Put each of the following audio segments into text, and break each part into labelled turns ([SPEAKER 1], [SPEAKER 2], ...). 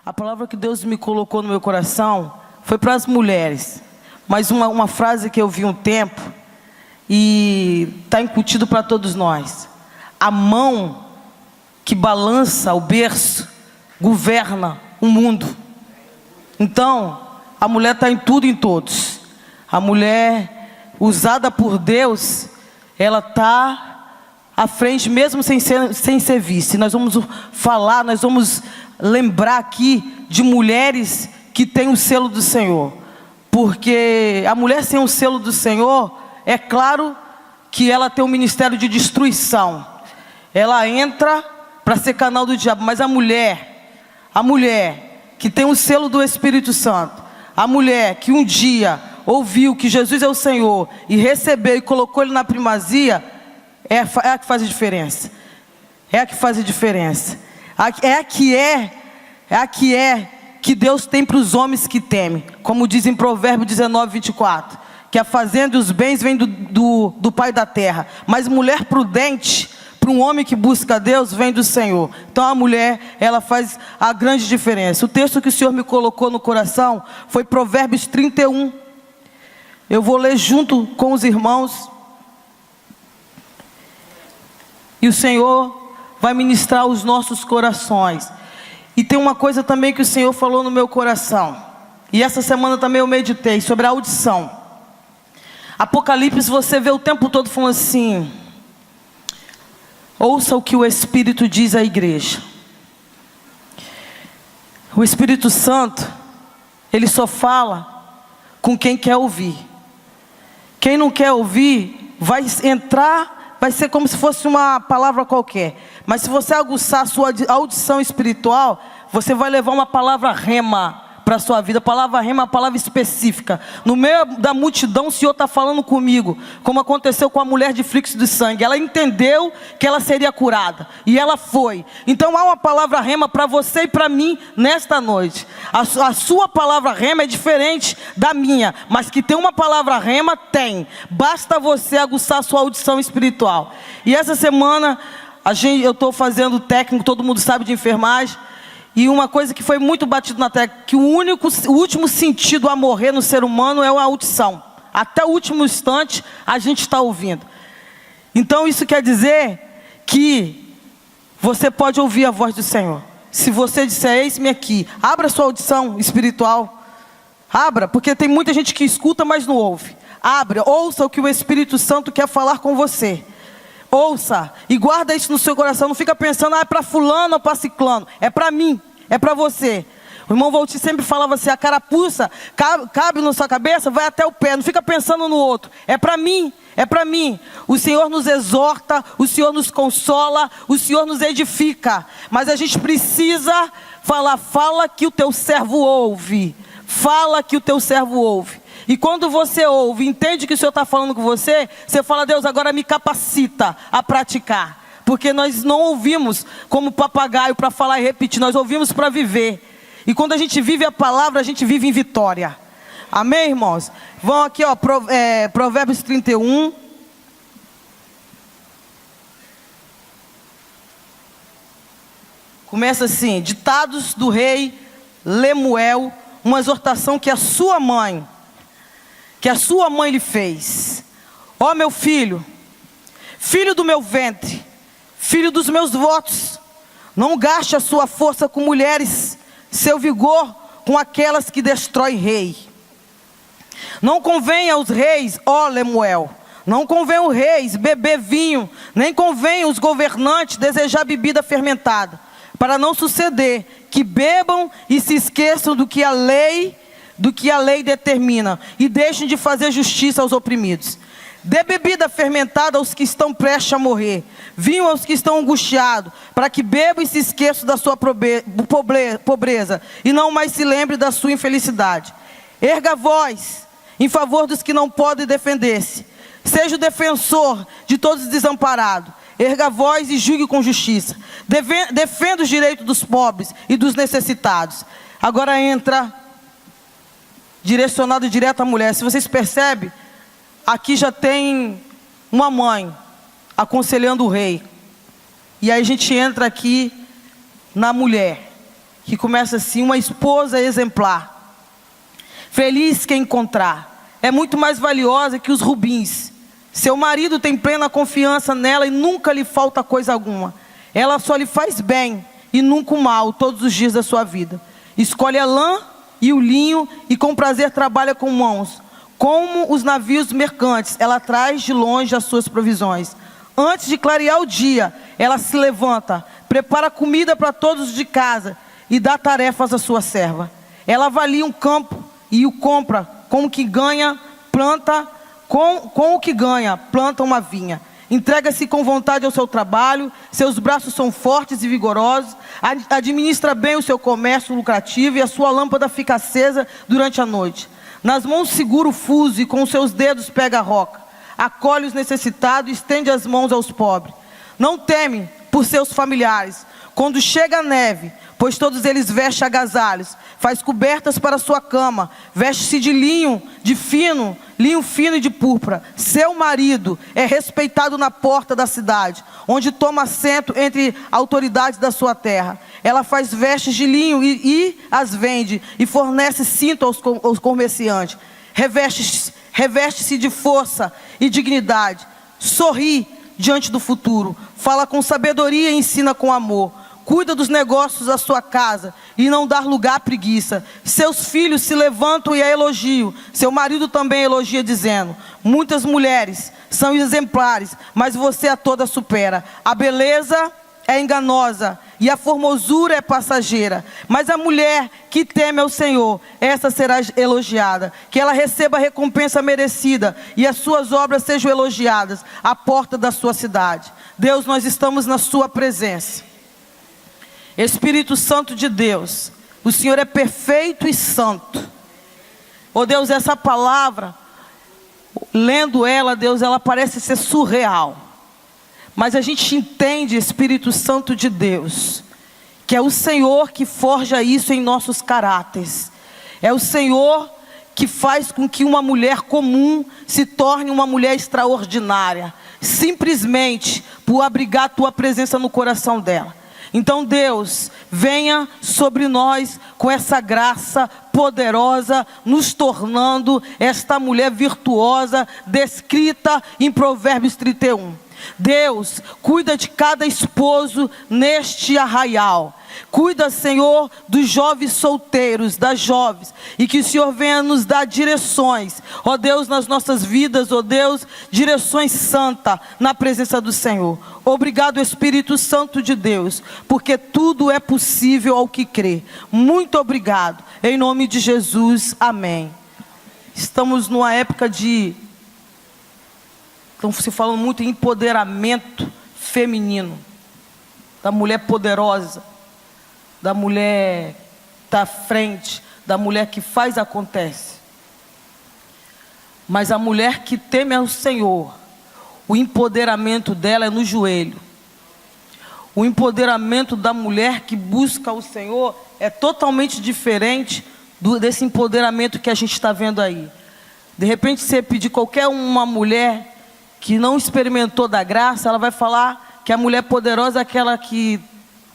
[SPEAKER 1] A palavra que Deus me colocou no meu coração foi para as mulheres. Mas uma frase que eu vi um tempo e está incutido para todos nós. A mão que balança o berço governa o mundo. Então, a mulher está em tudo e em todos. A mulher usada por Deus, ela está à frente mesmo sem ser vista. E nós vamos falar, nós vamos lembrar aqui de mulheres que têm o selo do Senhor. Porque a mulher sem o selo do Senhor, é claro que ela tem um ministério de destruição. Ela entra para ser canal do diabo. Mas a mulher que tem o selo do Espírito Santo, a mulher que um dia ouviu que Jesus é o Senhor e recebeu e colocou Ele na primazia, é a que faz a diferença. É a que faz a diferença. É a que Deus tem para os homens que temem. Como diz em Provérbios 19, 24. Que a fazenda e os bens vêm do Pai da terra. Mas mulher prudente, para um homem que busca Deus, vem do Senhor. Então a mulher, ela faz a grande diferença. O texto que o Senhor me colocou no coração foi Provérbios 31. Eu vou ler junto com os irmãos. E o Senhor vai ministrar os nossos corações. E tem uma coisa também que o Senhor falou no meu coração. E essa semana também eu meditei sobre a audição. Apocalipse, você vê o tempo todo falando assim: ouça o que o Espírito diz à igreja. O Espírito Santo, ele só fala com quem quer ouvir. Quem não quer ouvir, vai entrar, vai ser como se fosse uma palavra qualquer. Mas se você aguçar a sua audição espiritual, você vai levar uma palavra rema para a sua vida. A palavra rema é uma palavra específica. No meio da multidão, o Senhor está falando comigo, como aconteceu com a mulher de fluxo de sangue. Ela entendeu que ela seria curada, e ela foi. Então há uma palavra rema para você e para mim nesta noite. A sua palavra rema é diferente da minha, mas que tem uma palavra rema, tem. Basta você aguçar a sua audição espiritual. E essa semana eu estou fazendo técnico, todo mundo sabe, de enfermagem. E uma coisa que foi muito batido na tecla, que o último sentido a morrer no ser humano é a audição. Até o último instante a gente está ouvindo. Então isso quer dizer que você pode ouvir a voz do Senhor. Se você disser, eis-me aqui, abra sua audição espiritual. Abra, porque tem muita gente que escuta, mas não ouve. Abra, ouça o que o Espírito Santo quer falar com você. Ouça e guarda isso no seu coração. Não fica pensando, é para fulano ou para ciclano. É para mim, é para você. O irmão Valtir sempre falava assim: a carapuça cabe na sua cabeça, vai até o pé. Não fica pensando no outro. É para mim, é para mim. O Senhor nos exorta, o Senhor nos consola, o Senhor nos edifica. Mas a gente precisa falar: fala que o teu servo ouve. Fala que o teu servo ouve. E quando você ouve, entende que o Senhor está falando com você, você fala: Deus, agora me capacita a praticar. Porque nós não ouvimos como papagaio para falar e repetir, nós ouvimos para viver. E quando a gente vive a palavra, a gente vive em vitória. Amém, irmãos? Vão aqui, ó, Provérbios 31. Começa assim: ditados do rei Lemuel, uma exortação que a sua mãe lhe fez. Ó meu filho, filho do meu ventre, filho dos meus votos, não gaste a sua força com mulheres, seu vigor com aquelas que destroem rei. Não convém aos reis, ó Lemuel, não convém aos reis beber vinho, nem convém aos governantes desejar bebida fermentada, para não suceder que bebam e se esqueçam do que a lei determina, e deixem de fazer justiça aos oprimidos. Dê bebida fermentada aos que estão prestes a morrer, vinho aos que estão angustiados, para que bebam e se esqueçam da sua pobreza, e não mais se lembre da sua infelicidade. Erga a voz em favor dos que não podem defender-se. Seja o defensor de todos os desamparados. Erga a voz e julgue com justiça. Defenda os direitos dos pobres e dos necessitados. Agora entra direcionado direto à mulher. Se vocês percebem, aqui já tem uma mãe aconselhando o rei. E aí a gente entra aqui na mulher. que começa assim: uma esposa exemplar. Feliz quem encontrar. É muito mais valiosa que os rubins. Seu marido tem plena confiança nela e nunca lhe falta coisa alguma. Ela só lhe faz bem e nunca o mal todos os dias da sua vida. Escolhe a lã e o linho e com prazer trabalha com mãos. Como os navios mercantes, ela traz de longe as suas provisões. Antes de clarear o dia, ela se levanta, prepara comida para todos de casa e dá tarefas à sua serva. Ela avalia um campo e o compra, com o que ganha, planta, com o que ganha, planta uma vinha. Entrega-se com vontade ao seu trabalho, seus braços são fortes e vigorosos, administra bem o seu comércio lucrativo e a sua lâmpada fica acesa durante a noite. Nas mãos segura o fuso e com seus dedos pega a roca. Acolhe os necessitados e estende as mãos aos pobres. Não teme por seus familiares quando chega a neve, pois todos eles vestem agasalhos. Faz cobertas para sua cama, veste-se de linho fino e de púrpura. Seu marido é respeitado na porta da cidade, onde toma assento entre autoridades da sua terra. Ela faz vestes de linho e as vende, e fornece cinto aos comerciantes. Reveste-se de força e dignidade. Sorri diante do futuro. Fala com sabedoria e ensina com amor. Cuida dos negócios da sua casa e não dá lugar à preguiça. Seus filhos se levantam e a elogiam. Seu marido também elogia, dizendo: muitas mulheres são exemplares, mas você a toda supera. A beleza é enganosa e a formosura é passageira, mas a mulher que teme ao Senhor, essa será elogiada. Que ela receba a recompensa merecida e as suas obras sejam elogiadas à porta da sua cidade. Deus, nós estamos na sua presença. Espírito Santo de Deus, o Senhor é perfeito e santo. Oh Deus, essa palavra, lendo ela, Deus, ela parece ser surreal. Mas a gente entende, Espírito Santo de Deus, que é o Senhor que forja isso em nossos caráteres. É o Senhor que faz com que uma mulher comum se torne uma mulher extraordinária, simplesmente por abrigar a tua presença no coração dela. Então Deus, venha sobre nós com essa graça poderosa, nos tornando esta mulher virtuosa, descrita em Provérbios 31. Deus, cuida de cada esposo neste arraial. Cuida, Senhor, dos jovens solteiros, das jovens, e que o Senhor venha nos dar direções, ó Deus, nas nossas vidas, ó Deus, direções santas na presença do Senhor. Obrigado, Espírito Santo de Deus, porque tudo é possível ao que crê. Muito obrigado, em nome de Jesus, amém. Estamos numa época estão se falando muito em empoderamento feminino, da mulher poderosa, da mulher que está à frente, da mulher que faz acontece. Mas a mulher que teme ao Senhor, o empoderamento dela é no joelho. O empoderamento da mulher que busca o Senhor é totalmente diferente desse empoderamento que a gente está vendo aí. De repente, você pedir qualquer uma mulher que não experimentou da graça, ela vai falar que a mulher poderosa é aquela que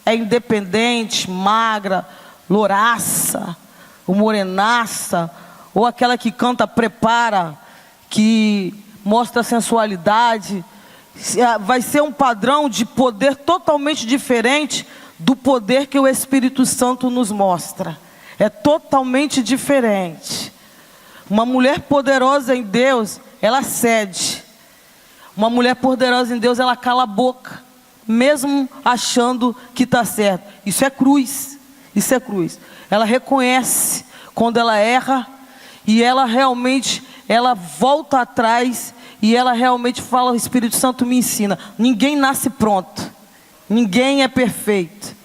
[SPEAKER 1] é independente, magra, louraça, ou morenaça, ou aquela que canta, prepara, que mostra sensualidade. Vai ser um padrão de poder totalmente diferente do poder que o Espírito Santo nos mostra. É totalmente diferente. Uma mulher poderosa em Deus, ela cede. Uma mulher poderosa em Deus, ela cala a boca, mesmo achando que está certo. Isso é cruz. Isso é cruz. Ela reconhece quando ela erra e ela realmente, ela volta atrás e ela realmente fala: o Espírito Santo me ensina. Ninguém nasce pronto. Ninguém é perfeito.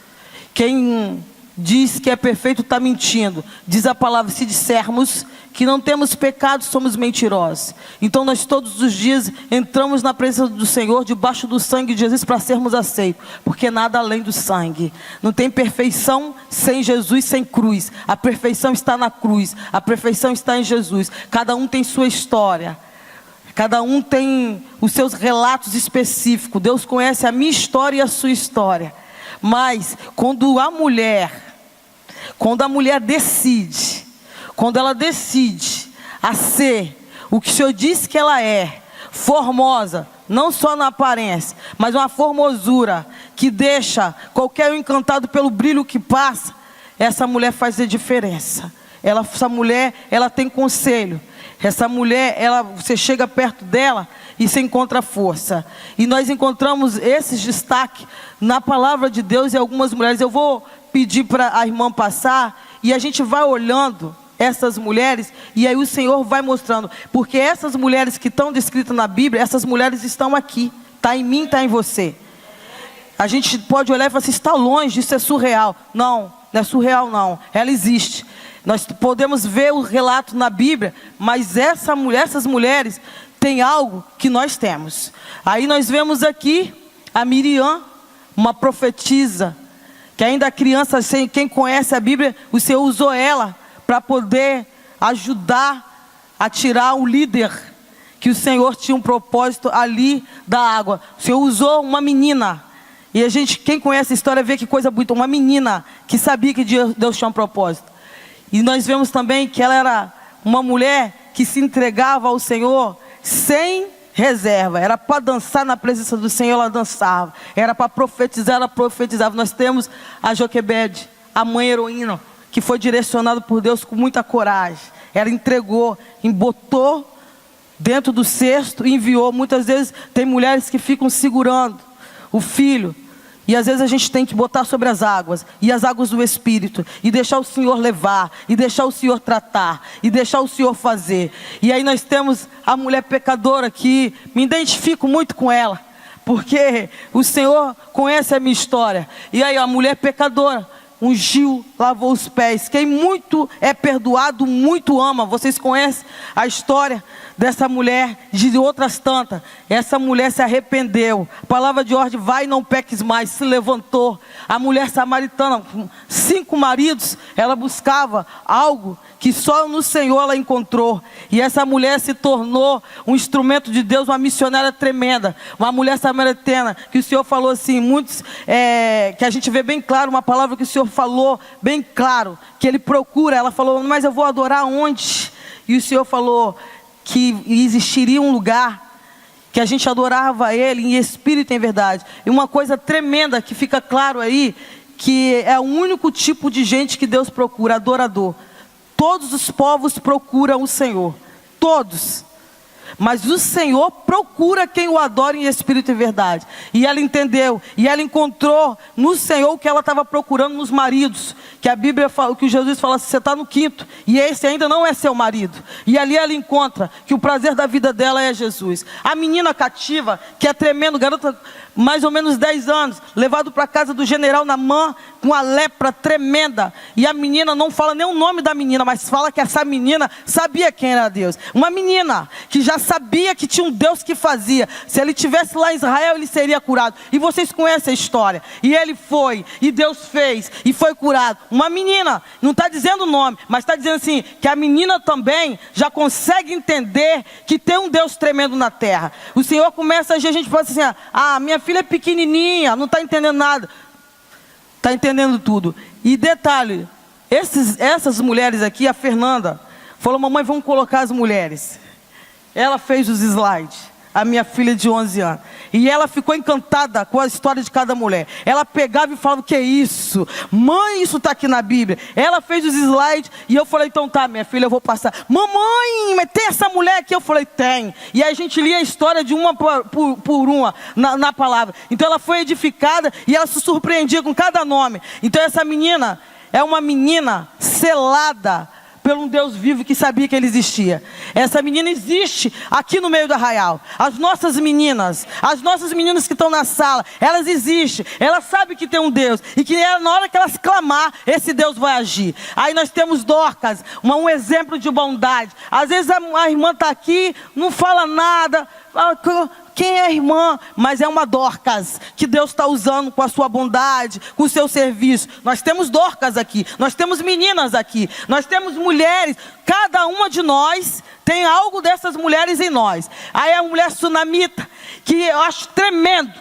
[SPEAKER 1] Quem diz que é perfeito está mentindo. Diz a palavra: se dissermos que não temos pecado, somos mentirosos. Então nós todos os dias entramos na presença do Senhor, debaixo do sangue de Jesus, para sermos aceitos, porque nada além do sangue. Não tem perfeição sem Jesus, sem cruz. A perfeição está na cruz, a perfeição está em Jesus. Cada um tem sua história, cada um tem os seus relatos específicos. Deus conhece a minha história e a sua história. Mas quando a mulher quando a mulher decide, quando ela decide a ser o que o Senhor disse que ela é, formosa, não só na aparência, mas uma formosura que deixa qualquer um encantado pelo brilho que passa, essa mulher faz a diferença. Essa mulher, ela tem conselho. Essa mulher, você chega perto dela e você encontra força. E nós encontramos esses destaques na palavra de Deus em algumas mulheres. Eu vou pedir para a irmã passar e a gente vai olhando essas mulheres e aí o Senhor vai mostrando. Porque essas mulheres que estão descritas na Bíblia, essas mulheres estão aqui. Está em mim, está em você. A gente pode olhar e falar assim, está longe, isso é surreal. Não, não é surreal não. Ela existe. Nós podemos ver o relato na Bíblia, mas essas mulheres têm algo que nós temos. Aí nós vemos aqui a Miriam, uma profetisa, que ainda criança, quem conhece a Bíblia, o Senhor usou ela para poder ajudar a tirar o líder, que o Senhor tinha um propósito ali da água. O Senhor usou uma menina, e a gente, quem conhece a história, vê que coisa bonita, uma menina que sabia que Deus tinha um propósito. E nós vemos também que ela era uma mulher que se entregava ao Senhor sem reserva. Era para dançar na presença do Senhor, ela dançava. Era para profetizar, ela profetizava. Nós temos a Joquebede, a mãe heroína, que foi direcionada por Deus com muita coragem. Ela entregou, botou dentro do cesto e enviou. Muitas vezes tem mulheres que ficam segurando o filho. E às vezes a gente tem que botar sobre as águas, e as águas do Espírito, e deixar o Senhor levar, e deixar o Senhor tratar, e deixar o Senhor fazer. E aí nós temos a mulher pecadora que me identifico muito com ela, porque o Senhor conhece a minha história. E aí a mulher pecadora ungiu, lavou os pés. Quem muito é perdoado, muito ama. Vocês conhecem a história dessa mulher, de outras tantas. Essa mulher se arrependeu. A palavra de ordem, vai e não peques mais, se levantou. A mulher samaritana, com 5 maridos, ela buscava algo que só no Senhor ela encontrou. E essa mulher se tornou um instrumento de Deus, uma missionária tremenda. Uma mulher samaritana, que o Senhor falou assim, muitos, que a gente vê bem claro, uma palavra que o Senhor falou bem claro, que Ele procura. Ela falou, mas eu vou adorar onde? E o Senhor falou que existiria um lugar que a gente adorava Ele em espírito e em verdade. E uma coisa tremenda que fica claro aí, que é o único tipo de gente que Deus procura, adorador. Todos os povos procuram o Senhor, todos. Mas o Senhor procura quem o adora em espírito e verdade. E ela entendeu, e ela encontrou no Senhor o que ela estava procurando nos maridos. Que a Bíblia fala, que Jesus fala assim, você está no 5º, e esse ainda não é seu marido. E ali ela encontra que o prazer da vida dela é Jesus. A menina cativa, que é tremendo, garota mais ou menos 10 anos, levado para a casa do general Naamã, com a lepra tremenda. E a menina não fala nem o nome da menina, mas fala que essa menina sabia quem era Deus. Uma menina que já sabia que tinha um Deus que fazia. Se ele estivesse lá em Israel, ele seria curado. E vocês conhecem a história. E ele foi, e Deus fez, e foi curado. Uma menina, não está dizendo o nome, mas está dizendo assim, que a menina também já consegue entender que tem um Deus tremendo na terra. O Senhor começa a agir, a gente fala assim, minha filha é pequenininha, não está entendendo nada. Está entendendo tudo. E detalhe, essas mulheres aqui, a Fernanda falou, mamãe, vamos colocar as mulheres. Ela fez os slides, a minha filha de 11 anos. E ela ficou encantada com a história de cada mulher. Ela pegava e falava, o que é isso? Mãe, isso está aqui na Bíblia. Ela fez os slides e eu falei, então tá, minha filha, eu vou passar. Mamãe, mas tem essa mulher aqui? Eu falei, tem. E aí a gente lia a história de uma por uma na palavra. Então ela foi edificada e ela se surpreendia com cada nome. Então essa menina é uma menina selada por um Deus vivo que sabia que Ele existia. Essa menina existe aqui no meio do arraial. As nossas meninas que estão na sala, elas existem. Elas sabem que tem um Deus. E que na hora que elas clamar, esse Deus vai agir. Aí nós temos Dorcas, um exemplo de bondade. Às vezes a irmã está aqui, não fala nada, quem é a irmã? Mas é uma Dorcas que Deus está usando com a sua bondade, com o seu serviço. Nós temos Dorcas aqui, nós temos meninas aqui, nós temos mulheres. Cada uma de nós tem algo dessas mulheres em nós. Aí a mulher sunamita, que eu acho tremendo.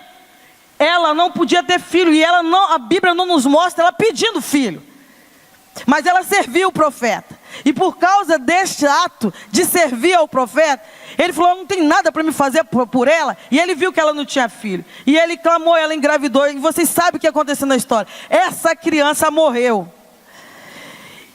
[SPEAKER 1] Ela não podia ter filho e a Bíblia não nos mostra ela pedindo filho. Mas ela serviu o profeta. E por causa deste ato de servir ao profeta, ele falou: não tem nada para me fazer por ela. E ele viu que ela não tinha filho. E ele clamou, ela engravidou. E vocês sabem o que aconteceu na história. Essa criança morreu.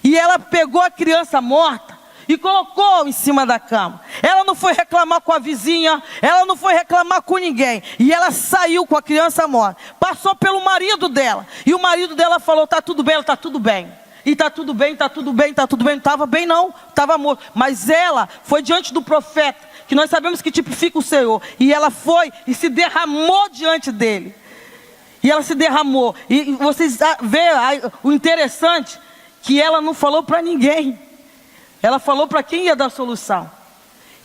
[SPEAKER 1] E ela pegou a criança morta e colocou em cima da cama. Ela não foi reclamar com a vizinha, ela não foi reclamar com ninguém. E ela saiu com a criança morta. Passou pelo marido dela. E o marido dela falou: está tudo bem, ela está tudo bem. E está tudo bem, está tudo bem, está tudo bem. Não estava bem não, estava morto. Mas ela foi diante do profeta, que nós sabemos que tipifica o Senhor. E ela foi e se derramou diante dele. E ela se derramou. E vocês veem o interessante, que ela não falou para ninguém. Ela falou para quem ia dar solução.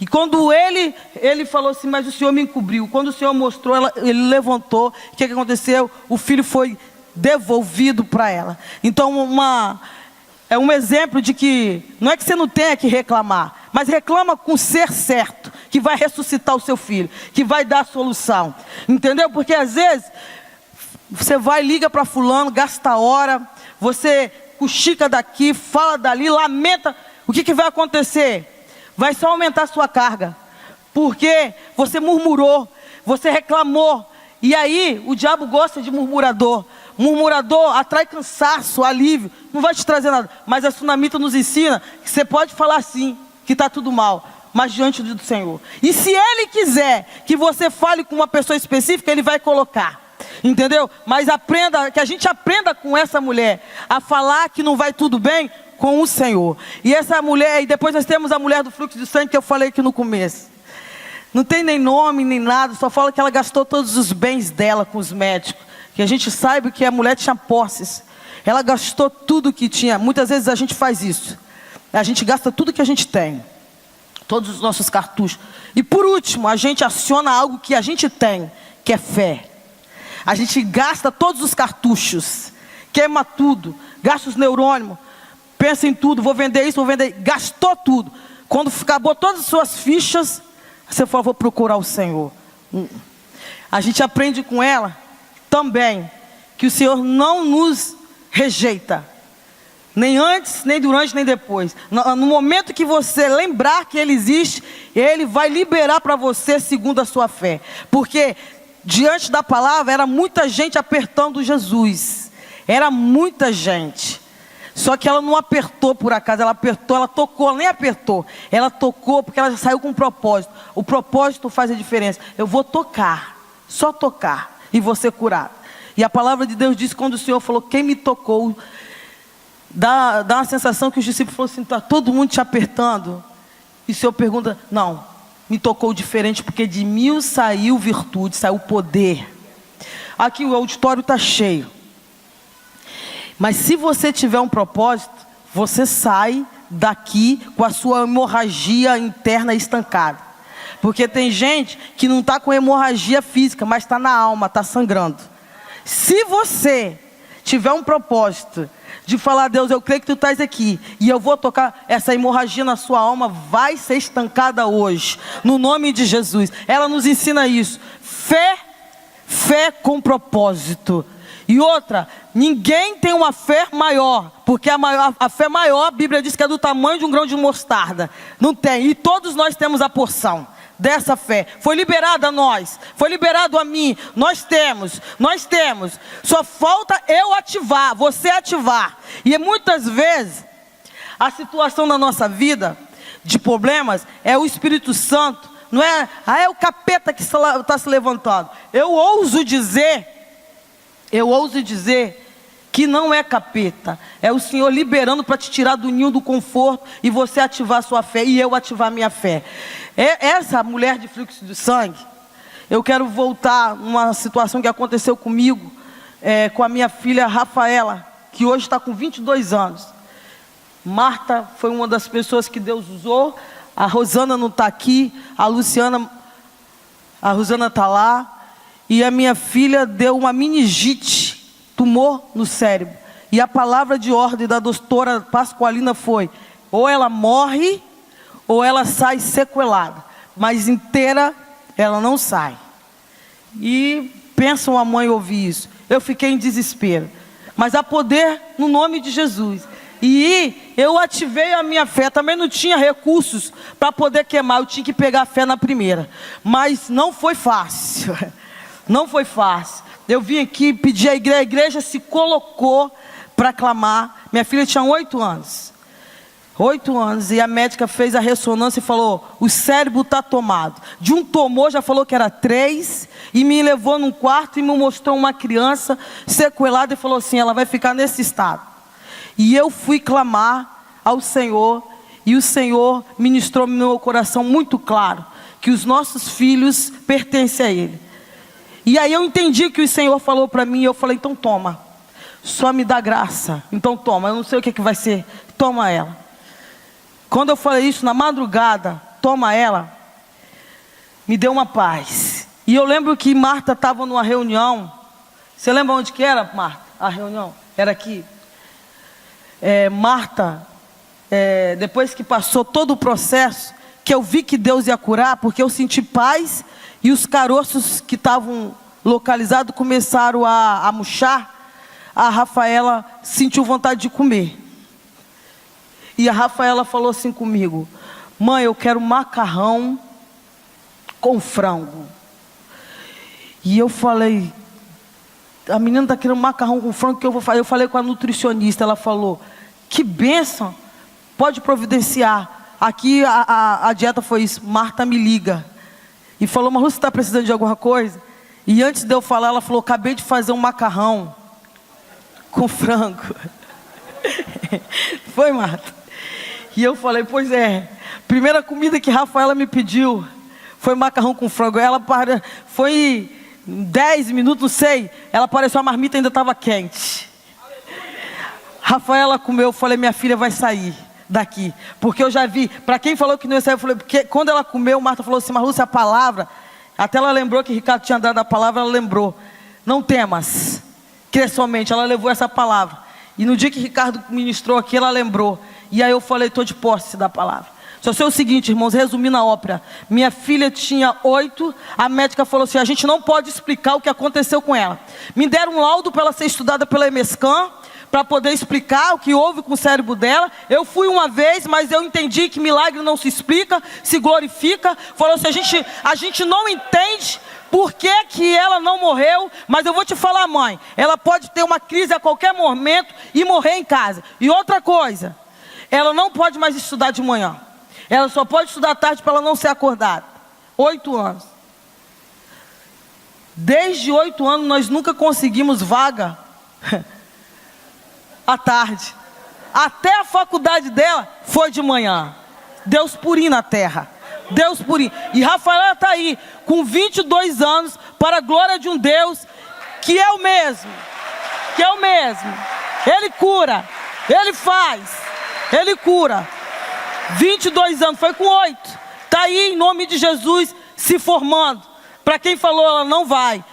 [SPEAKER 1] E quando ele falou assim: mas o Senhor me encobriu. Quando o Senhor mostrou, ele levantou. O que aconteceu? O filho foi devolvido para ela. Então é um exemplo de que não é que você não tenha que reclamar, mas reclama com o ser certo, que vai ressuscitar o seu filho, que vai dar a solução. Entendeu? Porque às vezes você vai, liga para fulano, gasta hora, você cochica daqui, fala dali, lamenta. O que vai acontecer? Vai só aumentar a sua carga, porque você murmurou, você reclamou. E aí o diabo gosta de murmurador. Murmurador atrai cansaço, alívio, não vai te trazer nada. Mas a Sunamita nos ensina que você pode falar sim, que está tudo mal, mas diante do Senhor. E se Ele quiser que você fale com uma pessoa específica, Ele vai colocar. Entendeu? Mas que a gente aprenda com essa mulher a falar que não vai tudo bem com o Senhor. E essa mulher, e depois nós temos a mulher do fluxo de sangue, que eu falei aqui no começo. Não tem nem nome, nem nada, só fala que ela gastou todos os bens dela com os médicos. Que a gente saiba que a mulher tinha posses. Ela gastou tudo que tinha. Muitas vezes a gente faz isso. A gente gasta tudo que a gente tem. Todos os nossos cartuchos. E por último, a gente aciona algo que a gente tem, que é fé. A gente gasta todos os cartuchos. Queima tudo. Gasta os neurônios. Pensa em tudo. Vou vender isso, vou vender. Gastou tudo. Quando acabou todas as suas fichas, você falou: vou procurar o Senhor. A gente aprende com ela também que o Senhor não nos rejeita, nem antes, nem durante, nem depois. No momento que você lembrar que Ele existe, Ele vai liberar para você segundo a sua fé. Porque diante da palavra era muita gente apertando Jesus. Era muita gente. Só que ela não apertou por acaso, ela apertou, ela tocou, ela nem apertou. Ela tocou porque ela já saiu com um propósito. O propósito faz a diferença. Eu vou tocar, só tocar, e vou ser curado. E a palavra de Deus diz, quando o Senhor falou: quem me tocou, dá uma sensação que os discípulos falaram assim: está todo mundo te apertando. E o Senhor pergunta: não, me tocou diferente, porque de mim saiu virtude, saiu poder. Aqui o auditório está cheio. Mas se você tiver um propósito, você sai daqui com a sua hemorragia interna estancada. Porque tem gente que não está com hemorragia física, mas está na alma, está sangrando. Se você tiver um propósito de falar: Deus, eu creio que tu estás aqui, e eu vou tocar, essa hemorragia na sua alma vai ser estancada hoje, no nome de Jesus. Ela nos ensina isso. Fé com propósito. E outra, ninguém tem uma fé maior, porque a fé maior, a Bíblia diz que é do tamanho de um grão de mostarda. Não tem, e todos nós temos a porção dessa fé. Foi liberada a nós, foi liberado a mim. Nós temos. Só falta eu ativar, você ativar. E muitas vezes, a situação na nossa vida, de problemas, é o Espírito Santo. Não é, é o capeta que está se levantando. Eu ouso dizer que não é capeta, é o Senhor liberando para te tirar do ninho do conforto e você ativar a sua fé e eu ativar a minha fé. Essa mulher de fluxo de sangue, eu quero voltar uma situação que aconteceu comigo, com a minha filha Rafaela, que hoje está com 22 anos. Marta foi uma das pessoas que Deus usou. A Rosana não está aqui, a Rosana está lá. E a minha filha deu uma meningite, tumor no cérebro. E a palavra de ordem da doutora Pascoalina foi: ou ela morre, ou ela sai sequelada. Mas inteira, ela não sai. E pensa uma mãe ouvir isso. Eu fiquei em desespero. Mas há poder no nome de Jesus. E eu ativei a minha fé. Também não tinha recursos para poder queimar. Eu tinha que pegar a fé na primeira. Mas não foi fácil. Não foi fácil. Eu vim aqui pedir à igreja. A igreja se colocou para clamar. Minha filha tinha 8 anos. 8 anos. E a médica fez a ressonância e falou: o cérebro está tomado. De um tumor já falou que era 3. E me levou num quarto e me mostrou uma criança sequelada. E falou assim: ela vai ficar nesse estado. E eu fui clamar ao Senhor, e o Senhor ministrou no meu coração muito claro, que os nossos filhos pertencem a Ele. E aí eu entendi que o Senhor falou para mim, e eu falei: então toma, só me dá graça, então toma, eu não sei o que vai ser, toma ela. Quando eu falei isso na madrugada, toma ela, me deu uma paz. E eu lembro que Marta estava numa reunião. Você lembra onde que era, Marta? A reunião era aqui. Marta, depois que passou todo o processo, que eu vi que Deus ia curar, porque eu senti paz, e os caroços que estavam localizados começaram a murchar. A Rafaela sentiu vontade de comer, e a Rafaela falou assim comigo: mãe, eu quero macarrão com frango. E eu falei: a menina está querendo macarrão com frango, que eu vou fazer? Eu falei com a nutricionista, ela falou: que bênção, pode providenciar. Aqui a dieta foi isso: Marta me liga e falou: mas você está precisando de alguma coisa? E antes de eu falar, ela falou: acabei de fazer um macarrão com frango. Foi, Marta? E eu falei: pois é, primeira comida que Rafaela me pediu foi macarrão com frango. Ela foi 10 minutos, não sei, ela apareceu, a marmita ainda estava quente. Rafaela comeu. Eu falei: minha filha vai sair daqui, porque eu já vi. Para quem falou que não ia sair, eu falei, porque quando ela comeu, Marta falou assim: Marlúcia, a palavra, até ela lembrou que Ricardo tinha dado a palavra, ela lembrou: não temas, crê somente. Ela levou essa palavra, e no dia que Ricardo ministrou aqui, ela lembrou. E aí eu falei: estou de posse da palavra. Só sei o seguinte, irmãos, resumindo a ópera: minha filha tinha 8, a médica falou assim: a gente não pode explicar o que aconteceu com ela. Me deram um laudo para ela ser estudada pela EMESCAN, para poder explicar o que houve com o cérebro dela. Eu fui uma vez, mas eu entendi que milagre não se explica, se glorifica. Falou assim: a gente não entende por que ela não morreu, mas eu vou te falar, mãe, ela pode ter uma crise a qualquer momento e morrer em casa. E outra coisa, ela não pode mais estudar de manhã, ela só pode estudar à tarde para ela não ser acordada. 8 anos. Desde 8 anos nós nunca conseguimos vaga à tarde. Até a faculdade dela foi de manhã. Deus purinho na terra. Deus purinho. E Rafaela está aí com 22 anos, para a glória de um Deus que é o mesmo. Que é o mesmo. Ele cura, Ele faz, Ele cura. 22 anos, foi com 8. Está aí em nome de Jesus se formando. Para quem falou ela não vai,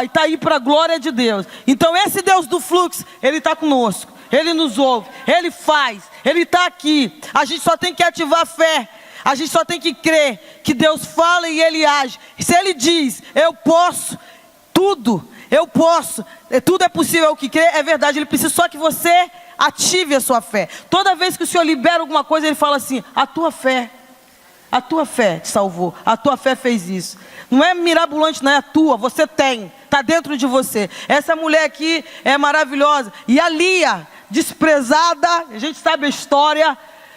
[SPEAKER 1] está aí para a glória de Deus. Então esse Deus do fluxo, Ele está conosco, Ele nos ouve, Ele faz, Ele está aqui. A gente só tem que ativar a fé, a gente só tem que crer que Deus fala e Ele age. Se Ele diz: eu posso tudo, eu posso, tudo é possível ao que crê, é verdade. Ele precisa só que você ative a sua fé. Toda vez que o Senhor libera alguma coisa, Ele fala assim: a tua fé te salvou, a tua fé fez isso. Não é mirabolante, não é a tua, você tem, está dentro de você. Essa mulher aqui é maravilhosa. E a Lia, desprezada, a gente sabe a história,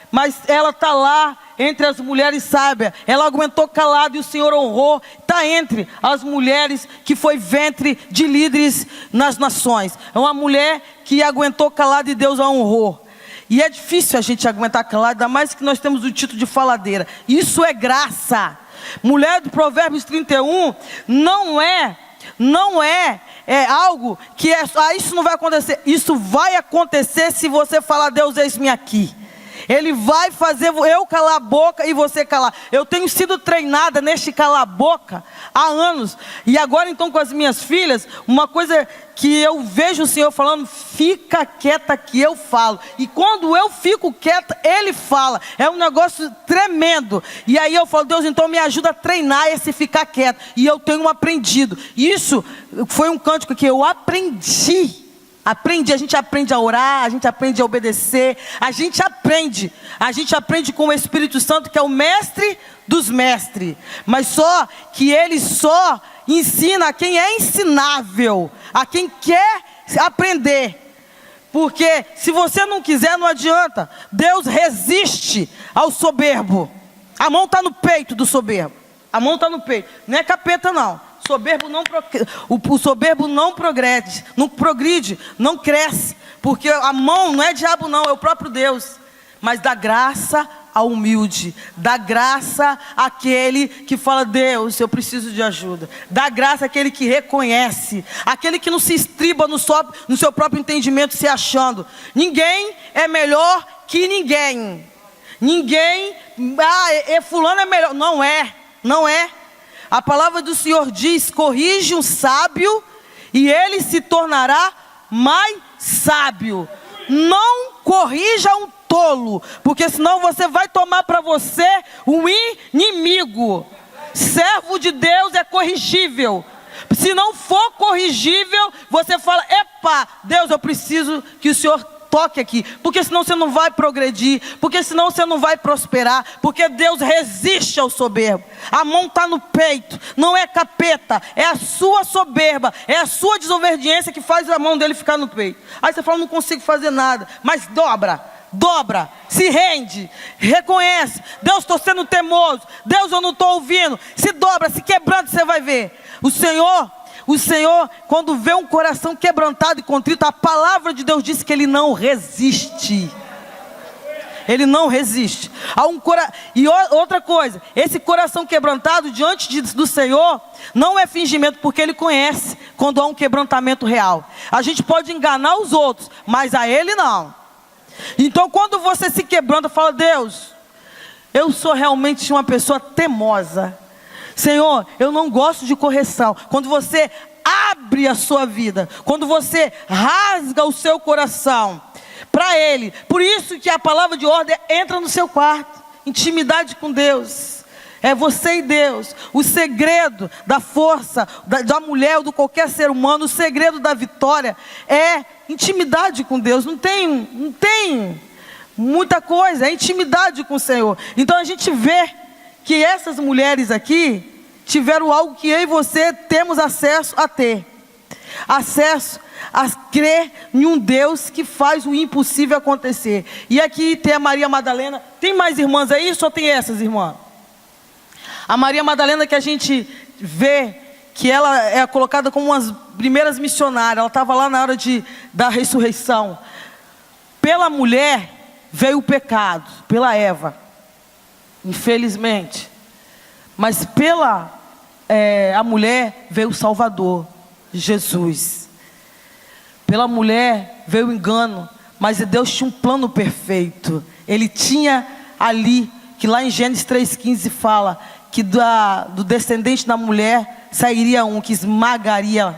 [SPEAKER 1] mas ela está lá entre as mulheres sábias. Ela aguentou calada e o Senhor honrou. Está entre as mulheres que foi ventre de líderes nas nações. É uma mulher que aguentou calada e Deus a honrou. E é difícil a gente aguentar calado, ainda mais que nós temos o título de faladeira. Isso é graça. Mulher do Provérbios 31 não é algo que isso não vai acontecer. Isso vai acontecer se você falar: Deus, eis-me aqui. Ele vai fazer eu calar a boca e você calar. Eu tenho sido treinada neste calar a boca há anos. E agora então com as minhas filhas, uma coisa que eu vejo o Senhor falando: fica quieta que eu falo. E quando eu fico quieta, Ele fala. É um negócio tremendo. E aí eu falo: Deus, então me ajuda a treinar esse ficar quieto. E eu tenho aprendido. Isso foi um cântico que eu aprendi A gente aprende a orar, a gente aprende a obedecer, a gente aprende com o Espírito Santo, que é o mestre dos mestres, mas só que ele só ensina a quem é ensinável, a quem quer aprender, porque se você não quiser, não adianta. Deus resiste ao soberbo, a mão está no peito do soberbo, a mão está no peito, não é capeta não. O soberbo não progride, não cresce, porque a mão não é diabo não, é o próprio Deus. Mas dá graça ao humilde, dá graça àquele que fala: Deus, eu preciso de ajuda. Dá graça àquele que reconhece, aquele que não se estriba no seu próprio entendimento, se achando. Ninguém é melhor que ninguém. Ninguém, fulano é melhor. Não é. A palavra do Senhor diz: corrige um sábio e ele se tornará mais sábio. Não corrija um tolo, porque senão você vai tomar para você um inimigo. Servo de Deus é corrigível. Se não for corrigível, você fala: epa, Deus, eu preciso que o Senhor toque aqui, porque senão você não vai progredir, porque senão você não vai prosperar, porque Deus resiste ao soberbo. A mão está no peito, não é capeta, é a sua soberba, é a sua desobediência que faz a mão dele ficar no peito. Aí você fala: não consigo fazer nada, mas dobra, se rende, reconhece: Deus, estou sendo teimoso, Deus, eu não estou ouvindo. Se dobra, se quebrando, você vai ver. O Senhor, quando vê um coração quebrantado e contrito, a palavra de Deus diz que Ele não resiste. Ele não resiste. E outra coisa, esse coração quebrantado diante do Senhor não é fingimento, porque Ele conhece quando há um quebrantamento real. A gente pode enganar os outros, mas a Ele não. Então quando você se quebranta, fala: Deus, eu sou realmente uma pessoa teimosa. Senhor, eu não gosto de correção. Quando você abre a sua vida, quando você rasga o seu coração para Ele, por isso que a palavra de ordem entra no seu quarto, intimidade com Deus. É você e Deus. O segredo da força da mulher ou de qualquer ser humano, o segredo da vitória é intimidade com Deus. Não tem muita coisa, é intimidade com o Senhor. Então a gente vê que essas mulheres aqui tiveram algo que eu e você temos acesso a ter. Acesso a crer em um Deus que faz o impossível acontecer. E aqui tem a Maria Madalena. Tem mais irmãs aí ou só tem essas irmãs? A Maria Madalena, que a gente vê que ela é colocada como uma das primeiras missionárias. Ela estava lá na hora da ressurreição. Pela mulher veio o pecado, pela Eva, infelizmente. Mas a mulher veio o Salvador, Jesus. Pela mulher veio o engano, mas Deus tinha um plano perfeito. Ele tinha ali, que lá em Gênesis 3,15 fala que do descendente da mulher sairia um que esmagaria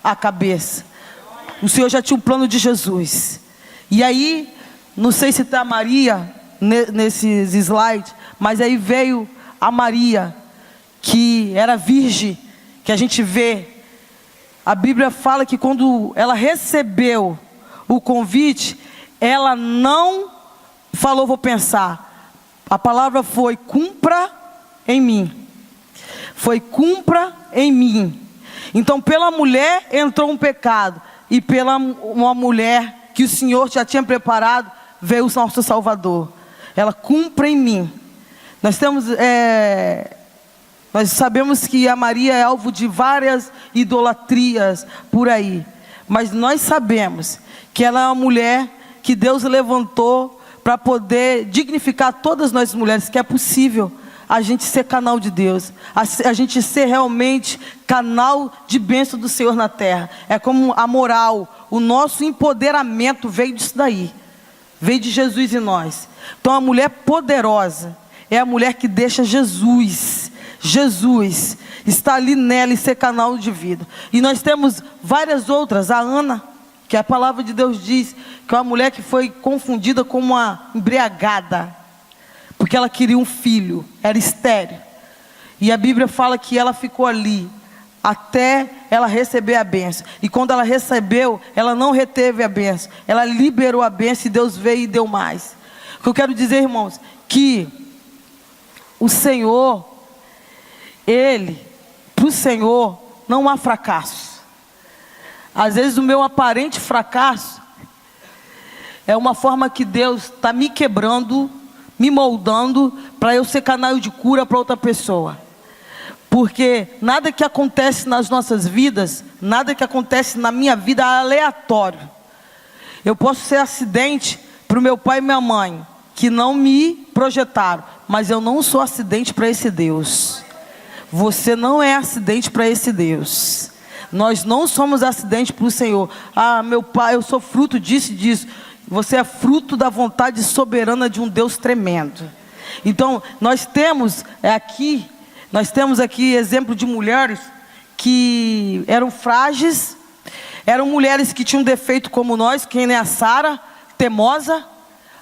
[SPEAKER 1] a cabeça. O Senhor já tinha um plano de Jesus. E aí, não sei se está a Maria nesses slides, mas aí veio a Maria, que era virgem, que a gente vê. A Bíblia fala que quando ela recebeu o convite, ela não falou: vou pensar. A palavra foi: cumpra em mim. Foi: cumpra em mim. Então pela mulher entrou um pecado, e pela uma mulher que o Senhor já tinha preparado, veio o nosso Salvador. Ela: cumpra em mim. Nós sabemos que a Maria é alvo de várias idolatrias por aí, mas nós sabemos que ela é uma mulher que Deus levantou para poder dignificar todas nós mulheres, que é possível a gente ser canal de Deus, a gente ser realmente canal de bênção do Senhor na terra. É como a moral, o nosso empoderamento veio disso daí, veio de Jesus em nós. Então a mulher poderosa é a mulher que deixa Jesus está ali nela e ser canal de vida. E nós temos várias outras. A Ana, que a palavra de Deus diz que é uma mulher que foi confundida com uma embriagada, porque ela queria um filho, era estéril. E a Bíblia fala que ela ficou ali até ela receber a bênção. E quando ela recebeu, ela não reteve a bênção, ela liberou a bênção e Deus veio e deu mais. O que eu quero dizer, irmãos, que o Senhor, para o Senhor não há fracasso. Às vezes o meu aparente fracasso é uma forma que Deus está me quebrando, me moldando, para eu ser canal de cura para outra pessoa. Porque nada que acontece nas nossas vidas, nada que acontece na minha vida é aleatório. Eu posso ser acidente para o meu pai e minha mãe, que não me projetaram, mas eu não sou acidente para esse Deus. Você não é acidente para esse Deus. Nós não somos acidente para o Senhor. Ah, meu pai, eu sou fruto disso e disso. Você é fruto da vontade soberana de um Deus tremendo. Então, nós temos aqui exemplo de mulheres que eram frágeis, eram mulheres que tinham defeito como nós, quem é a Sara, temosa.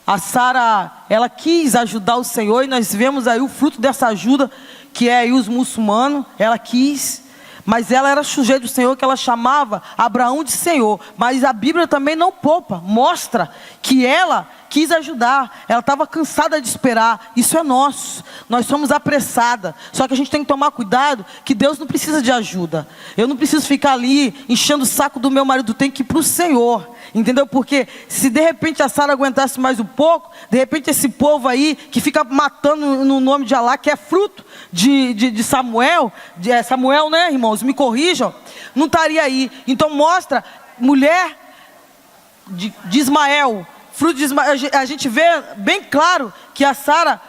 [SPEAKER 1] A Sara, ela quis ajudar o Senhor, e nós vemos aí o fruto dessa ajuda, que é aí os muçulmanos. Ela quis, mas ela era sujeita do Senhor, que ela chamava Abraão de Senhor. Mas a Bíblia também não poupa, mostra que ela quis ajudar, ela estava cansada de esperar. Isso é nosso, nós somos apressadas. Só que a gente tem que tomar cuidado, que Deus não precisa de ajuda. Eu não preciso ficar ali enchendo o saco do meu marido, tem que ir para o Senhor. Entendeu? Porque se de repente a Sara aguentasse mais um pouco, de repente esse povo aí, que fica matando no nome de Alá, que é fruto de Samuel, Samuel, né, irmãos? Me corrijam, não estaria aí. Então mostra, mulher de Ismael, fruto de Ismael, a gente vê bem claro que a Sara,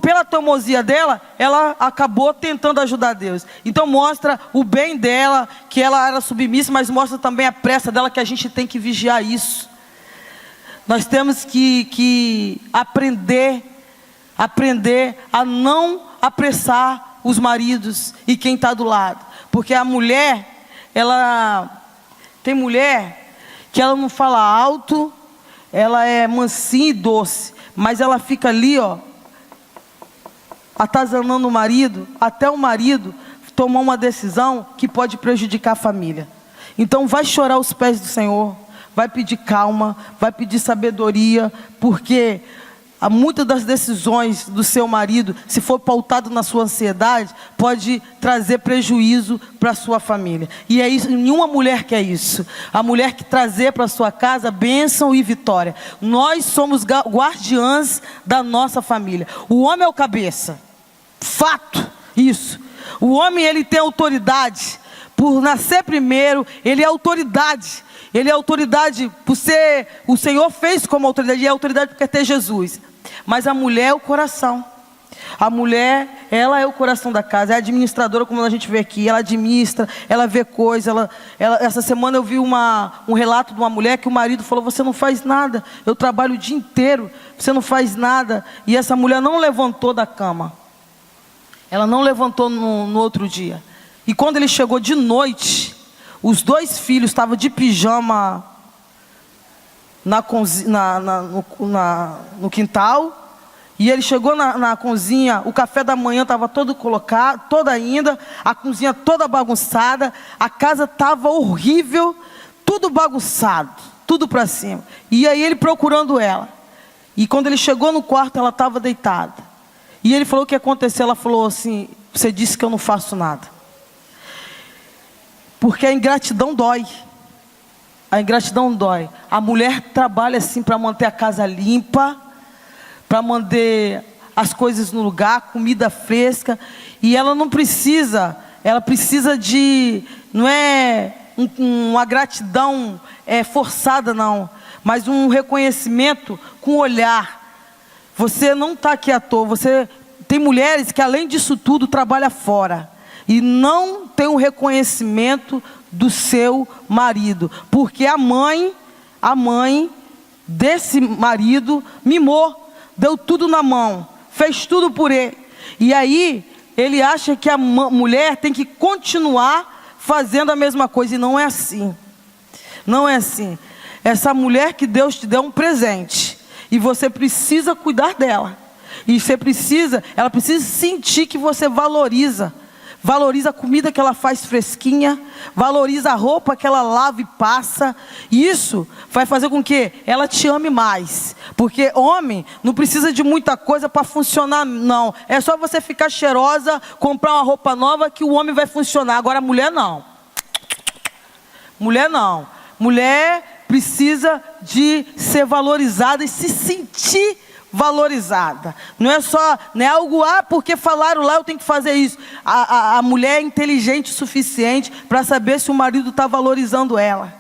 [SPEAKER 1] pela teimosia dela, ela acabou tentando ajudar Deus. Então mostra o bem dela, que ela era submissa, mas mostra também a pressa dela, que a gente tem que vigiar isso. Nós temos que aprender a não apressar os maridos e quem está do lado. Porque a mulher, tem mulher que ela não fala alto, ela é mansinha e doce, mas ela fica ali, ó, atazanando o marido, até o marido tomar uma decisão que pode prejudicar a família. Então vai chorar aos pés do Senhor, vai pedir calma, vai pedir sabedoria, porque muitas das decisões do seu marido, se for pautado na sua ansiedade, pode trazer prejuízo para a sua família. E é isso, nenhuma mulher quer isso. A mulher que trazer para a sua casa bênção e vitória. Nós somos guardiãs da nossa família. O homem é o cabeça. Fato, isso. O homem, ele tem autoridade. Por nascer primeiro, ele é autoridade. Ele é autoridade por ser, o Senhor fez como autoridade, e é autoridade porque ter Jesus. Mas a mulher é o coração. A mulher, ela é o coração da casa, é a administradora, como a gente vê aqui. Ela administra, ela vê coisas. Essa semana eu vi um relato de uma mulher que o marido falou: você não faz nada, eu trabalho o dia inteiro, você não faz nada. E essa mulher não levantou da cama. Ela não levantou no outro dia. E quando ele chegou de noite, os 2 filhos estavam de pijama no quintal. E ele chegou na cozinha, o café da manhã estava todo colocado, toda ainda, a cozinha toda bagunçada, a casa estava horrível, tudo bagunçado, tudo para cima. E aí ele procurando ela. E quando ele chegou no quarto, ela estava deitada. E ele falou o que aconteceu. Ela falou assim: você disse que eu não faço nada. Porque a ingratidão dói. A ingratidão dói. A mulher trabalha assim para manter a casa limpa, para manter as coisas no lugar, comida fresca. E ela não precisa, ela precisa de, não é uma gratidão forçada não, mas um reconhecimento com olhar. Você não está aqui à toa. Tem mulheres que além disso tudo trabalham fora e não tem o reconhecimento do seu marido, porque a mãe desse marido mimou, deu tudo na mão, fez tudo por ele. E aí ele acha que a mulher tem que continuar fazendo a mesma coisa, e não é assim. Não é assim. Essa mulher que Deus te deu um presente, e você precisa cuidar dela. E ela precisa sentir que você valoriza valoriza a comida que ela faz fresquinha, valoriza a roupa que ela lava e passa. E isso vai fazer com que ela te ame mais. Porque homem não precisa de muita coisa para funcionar, não. É só você ficar cheirosa, comprar uma roupa nova que o homem vai funcionar. Agora a mulher não. Mulher não. Mulher precisa de ser valorizada e se sentir valorizada. Não é algo, porque falaram lá, eu tenho que fazer isso. A mulher é inteligente o suficiente para saber se o marido está valorizando ela.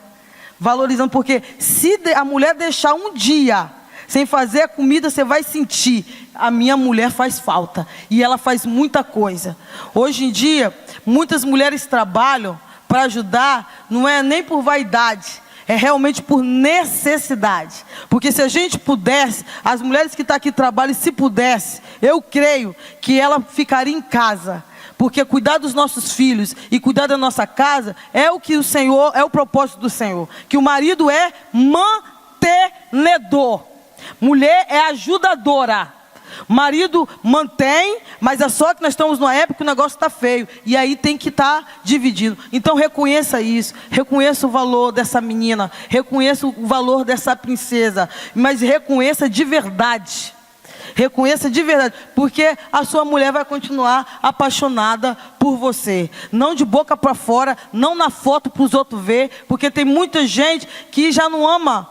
[SPEAKER 1] Valorizando, porque se a mulher deixar um dia sem fazer a comida, você vai sentir, a minha mulher faz falta. E ela faz muita coisa. Hoje em dia, muitas mulheres trabalham para ajudar, não é nem por vaidade, é realmente por necessidade. Porque se a gente pudesse, as mulheres que estão aqui trabalham, se pudesse, eu creio que ela ficaria em casa. Porque cuidar dos nossos filhos e cuidar da nossa casa é o que o Senhor, é o propósito do Senhor. Que o marido é mantenedor, mulher é ajudadora. Marido mantém, mas é só que nós estamos numa época que o negócio está feio. E aí tem que estar dividido. Então reconheça isso. Reconheça o valor dessa menina. Reconheça o valor dessa princesa. Mas reconheça de verdade. Reconheça de verdade. Porque a sua mulher vai continuar apaixonada por você. Não de boca para fora. Não na foto para os outros ver. Porque tem muita gente que já não ama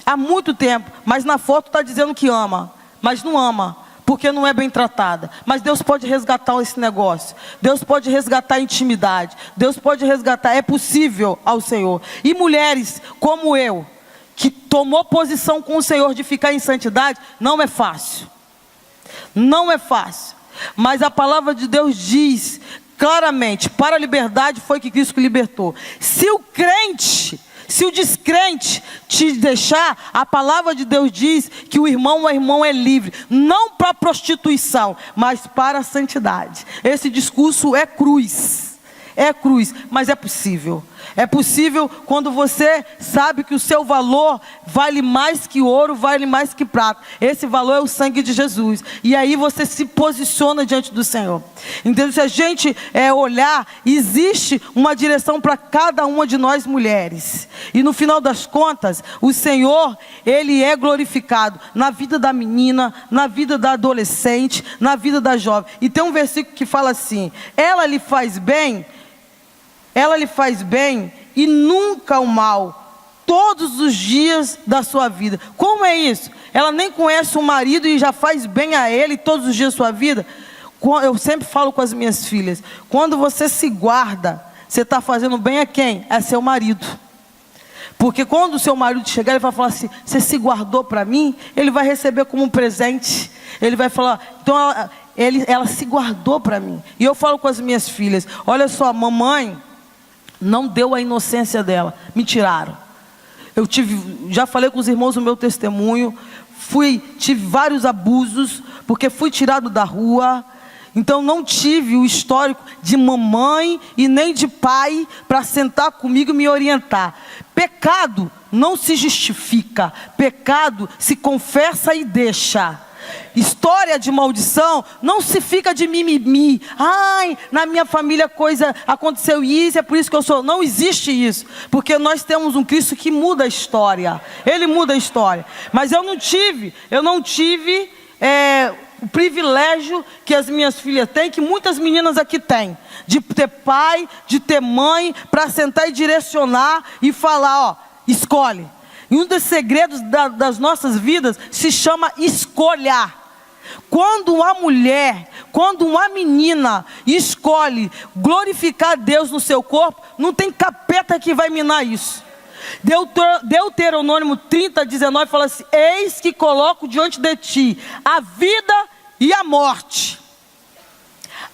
[SPEAKER 1] há muito tempo. Mas na foto está dizendo que ama. Mas não ama, porque não é bem tratada. Mas Deus pode resgatar esse negócio. Deus pode resgatar a intimidade. Deus pode resgatar, é possível ao Senhor. E mulheres como eu, que tomou posição com o Senhor de ficar em santidade, não é fácil. Não é fácil. Mas a palavra de Deus diz claramente, para a liberdade foi que Cristo libertou. Se o descrente te deixar, a palavra de Deus diz que o irmão é livre. Não para prostituição, mas para a santidade. Esse discurso é cruz. É cruz, mas é possível. É possível quando você sabe que o seu valor vale mais que ouro, vale mais que prata. Esse valor é o sangue de Jesus. E aí você se posiciona diante do Senhor. Então, se a gente olhar, existe uma direção para cada uma de nós mulheres. E no final das contas, o Senhor, Ele é glorificado na vida da menina, na vida da adolescente, na vida da jovem. E tem um versículo que fala assim: ela lhe faz bem e nunca o mal, todos os dias da sua vida. Como é isso? Ela nem conhece o marido e já faz bem a ele todos os dias da sua vida? Eu sempre falo com as minhas filhas, quando você se guarda, você está fazendo bem a quem? É seu marido. Porque quando o seu marido chegar, ele vai falar assim: você se guardou para mim? Ele vai receber como um presente. Ele vai falar, então ela se guardou para mim. E eu falo com as minhas filhas: olha só, mamãe não deu a inocência dela, me tiraram. Já falei com os irmãos o meu testemunho, tive vários abusos, porque fui tirado da rua. Então não tive o histórico de mamãe e nem de pai para sentar comigo e me orientar. Pecado não se justifica, pecado se confessa e deixa. História de maldição não se fica de mimimi. Ai, na minha família aconteceu isso, é por isso que eu sou. Não existe isso, porque nós temos um Cristo que muda a história. Ele muda a história. Mas eu não tive o privilégio que as minhas filhas têm, que muitas meninas aqui têm, de ter pai, de ter mãe, para sentar e direcionar e falar, ó, escolhe. E um dos segredos das nossas vidas se chama escolha. Quando uma menina escolhe glorificar a Deus no seu corpo, não tem capeta que vai minar isso. Deuteronômio 30:19 fala assim: eis que coloco diante de ti a vida e a morte,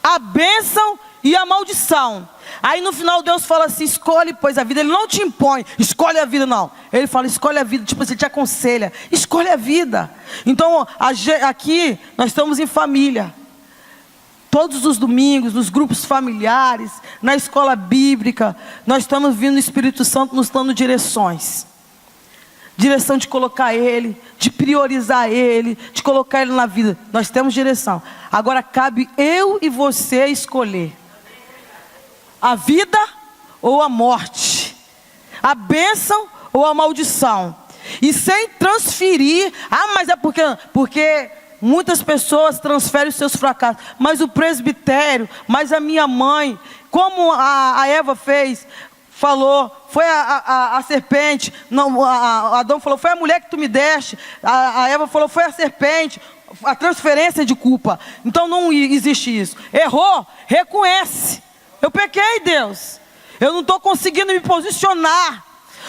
[SPEAKER 1] a bênção e a maldição. Aí no final Deus fala assim: escolhe pois a vida. Ele não te impõe, escolhe a vida, não. Ele fala, escolhe a vida, tipo, ele te aconselha, escolhe a vida. Então aqui nós estamos em família. Todos os domingos, nos grupos familiares, na escola bíblica, nós estamos vindo o Espírito Santo nos dando direções. Direção de colocar Ele, de priorizar Ele, de colocar Ele na vida. Nós temos direção. Agora cabe eu e você escolher. a vida ou a morte, a bênção ou a maldição. E sem transferir, mas é porque muitas pessoas transferem os seus fracassos, mas o presbitério, mas a minha mãe, como a Eva fez, falou, foi a serpente, não, Adão falou, foi a mulher que tu me deste, a Eva falou, foi a serpente, a transferência de culpa. Então não existe isso. Errou, reconhece, eu pequei, Deus, eu não estou conseguindo me posicionar,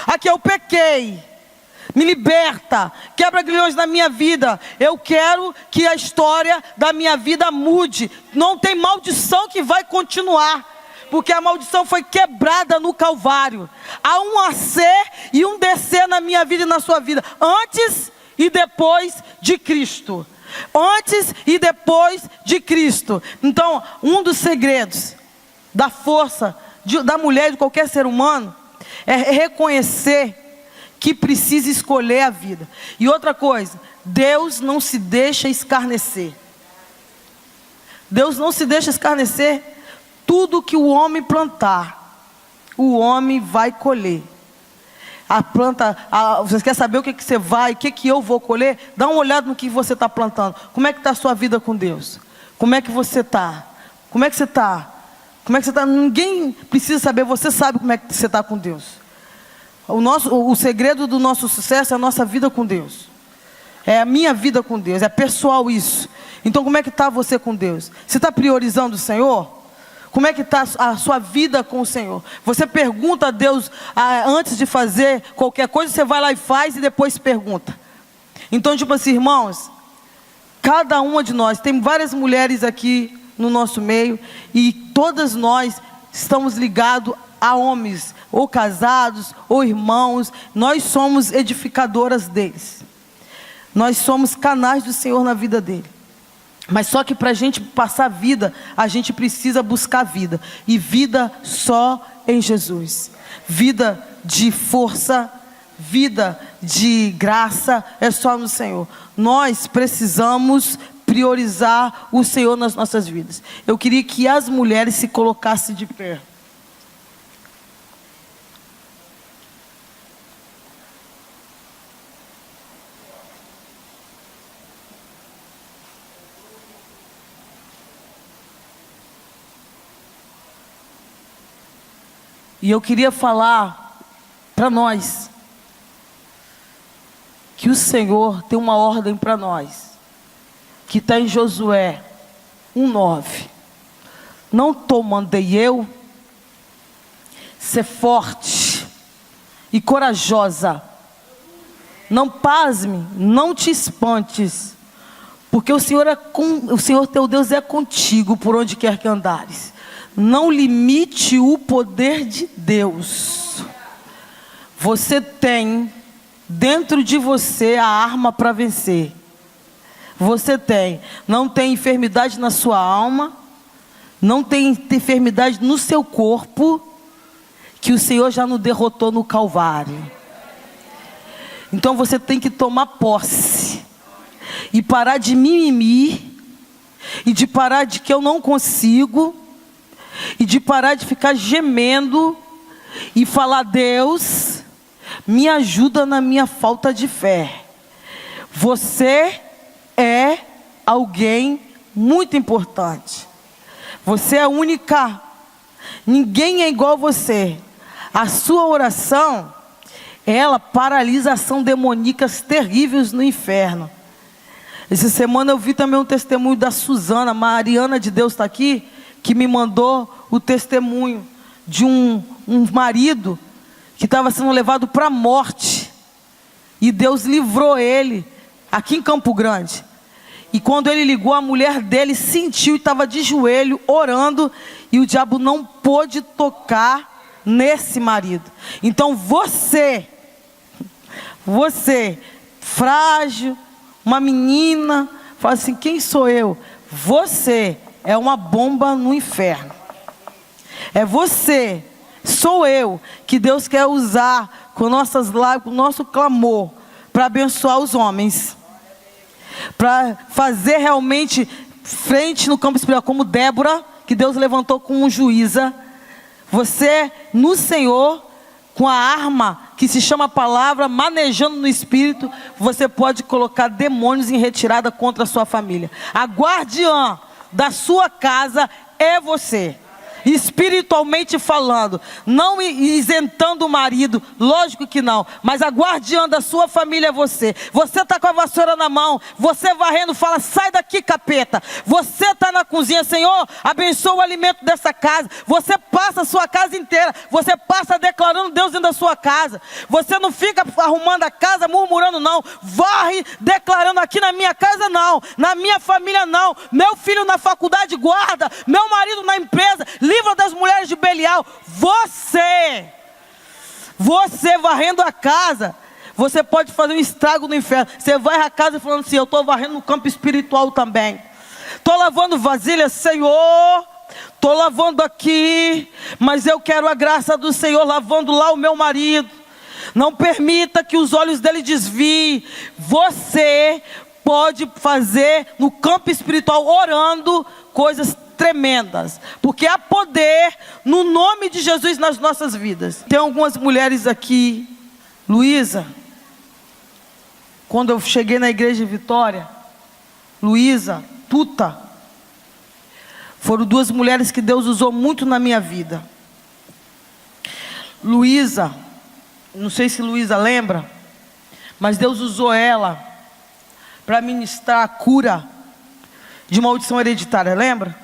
[SPEAKER 1] aqui eu pequei, me liberta, quebra grilhões da minha vida, eu quero que a história da minha vida mude, não tem maldição que vai continuar, porque a maldição foi quebrada no Calvário. Há um nascer e um descer na minha vida e na sua vida, antes e depois de Cristo, antes e depois de Cristo. Então, um dos segredos da força da mulher, de qualquer ser humano, é reconhecer que precisa escolher a vida. E outra coisa, Deus não se deixa escarnecer. Deus não se deixa escarnecer. Tudo que o homem plantar, o homem vai colher. A planta, você quer saber o que você vai, o que eu vou colher? Dá uma olhada no que você está plantando. Como é que está a sua vida com Deus? Como é que você está? Como é que você está? Como é que você está? Ninguém precisa saber, você sabe como é que você está com Deus. O segredo do nosso sucesso é a nossa vida com Deus. É a minha vida com Deus, é pessoal isso. Então como é que está você com Deus? Você está priorizando o Senhor? Como é que está a sua vida com o Senhor? Você pergunta a Deus antes de fazer qualquer coisa, você vai lá e faz e depois pergunta. Então tipo assim, irmãos, cada uma de nós, tem várias mulheres aqui no nosso meio, e todas nós estamos ligados a homens, ou casados, ou irmãos. Nós somos edificadoras deles, nós somos canais do Senhor na vida dele. Mas só que para a gente passar vida, a gente precisa buscar vida, e vida só em Jesus. Vida de força, vida de graça, é só no Senhor. Nós precisamos priorizar o Senhor nas nossas vidas. Eu queria que as mulheres se colocassem de pé. E eu queria falar para nós que o Senhor tem uma ordem para nós, que está em Josué 1:9. Não te mandei eu ser forte e corajosa. Não pasme, não te espantes, porque o Senhor teu Deus é contigo por onde quer que andares. Não limite o poder de Deus. Você tem dentro de você a arma para vencer. Você tem. Não tem enfermidade na sua alma, não tem enfermidade no seu corpo, que o Senhor já nos derrotou no Calvário. Então você tem que tomar posse e parar de mimimi, e de parar de que eu não consigo, e de parar de ficar gemendo e falar: Deus, me ajuda na minha falta de fé. Você é alguém muito importante. Você é única. Ninguém é igual a você. A sua oração, ela paralisa ação demoníacas terríveis no inferno. Essa semana eu vi também um testemunho da Suzana, Mariana de Deus está aqui, que me mandou o testemunho de um marido que estava sendo levado para a morte, e Deus livrou ele, aqui em Campo Grande. E quando ele ligou, a mulher dele sentiu e estava de joelho, orando, e o diabo não pôde tocar nesse marido. Então você, frágil, uma menina, fala assim: quem sou eu? Você é uma bomba no inferno. É você, sou eu, que Deus quer usar com nossas lágrimas, com o nosso clamor, para abençoar os homens, para fazer realmente frente no campo espiritual, como Débora, que Deus levantou como juíza. Você, no Senhor, com a arma que se chama palavra, manejando no Espírito, você pode colocar demônios em retirada contra a sua família. A guardiã da sua casa é você. Espiritualmente falando, não isentando o marido, lógico que não, mas a guardiã da sua família é você. Você está com a vassoura na mão, você varrendo, fala: sai daqui, capeta. Você está na cozinha: Senhor, abençoa o alimento dessa casa. Você passa a sua casa inteira, você passa declarando Deus dentro da sua casa. Você não fica arrumando a casa, murmurando, não. Varre declarando: aqui na minha casa não, na minha família não, meu filho na faculdade guarda, meu marido na empresa, livra das mulheres de Belial. Você varrendo a casa, você pode fazer um estrago no inferno. Você varre a casa falando assim: eu estou varrendo no campo espiritual também. Estou lavando vasilha, Senhor, estou lavando aqui, mas eu quero a graça do Senhor lavando lá o meu marido. Não permita que os olhos dele desviem. Você pode fazer no campo espiritual, orando, coisas tremendas, porque há poder no nome de Jesus nas nossas vidas. Tem algumas mulheres aqui, Luísa, quando eu cheguei na igreja de Vitória, Luísa, Tuta, foram duas mulheres que Deus usou muito na minha vida. Luísa, não sei se Luísa lembra, mas Deus usou ela para ministrar a cura de maldição hereditária, lembra?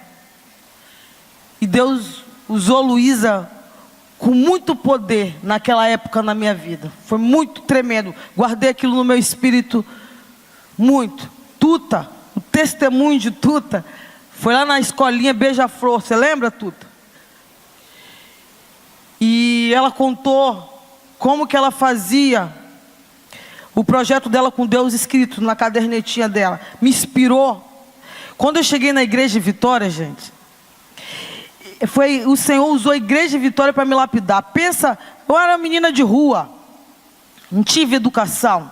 [SPEAKER 1] E Deus usou Luísa com muito poder naquela época na minha vida. Foi muito tremendo. Guardei aquilo no meu espírito muito. Tuta, o testemunho de Tuta, foi lá na escolinha Beija-Flor. Você lembra, Tuta? E ela contou como que ela fazia o projeto dela com Deus escrito na cadernetinha dela. Me inspirou. Quando eu cheguei na igreja de Vitória, gente, o Senhor usou a igreja de Vitória para me lapidar. Pensa, eu era menina de rua, não tive educação,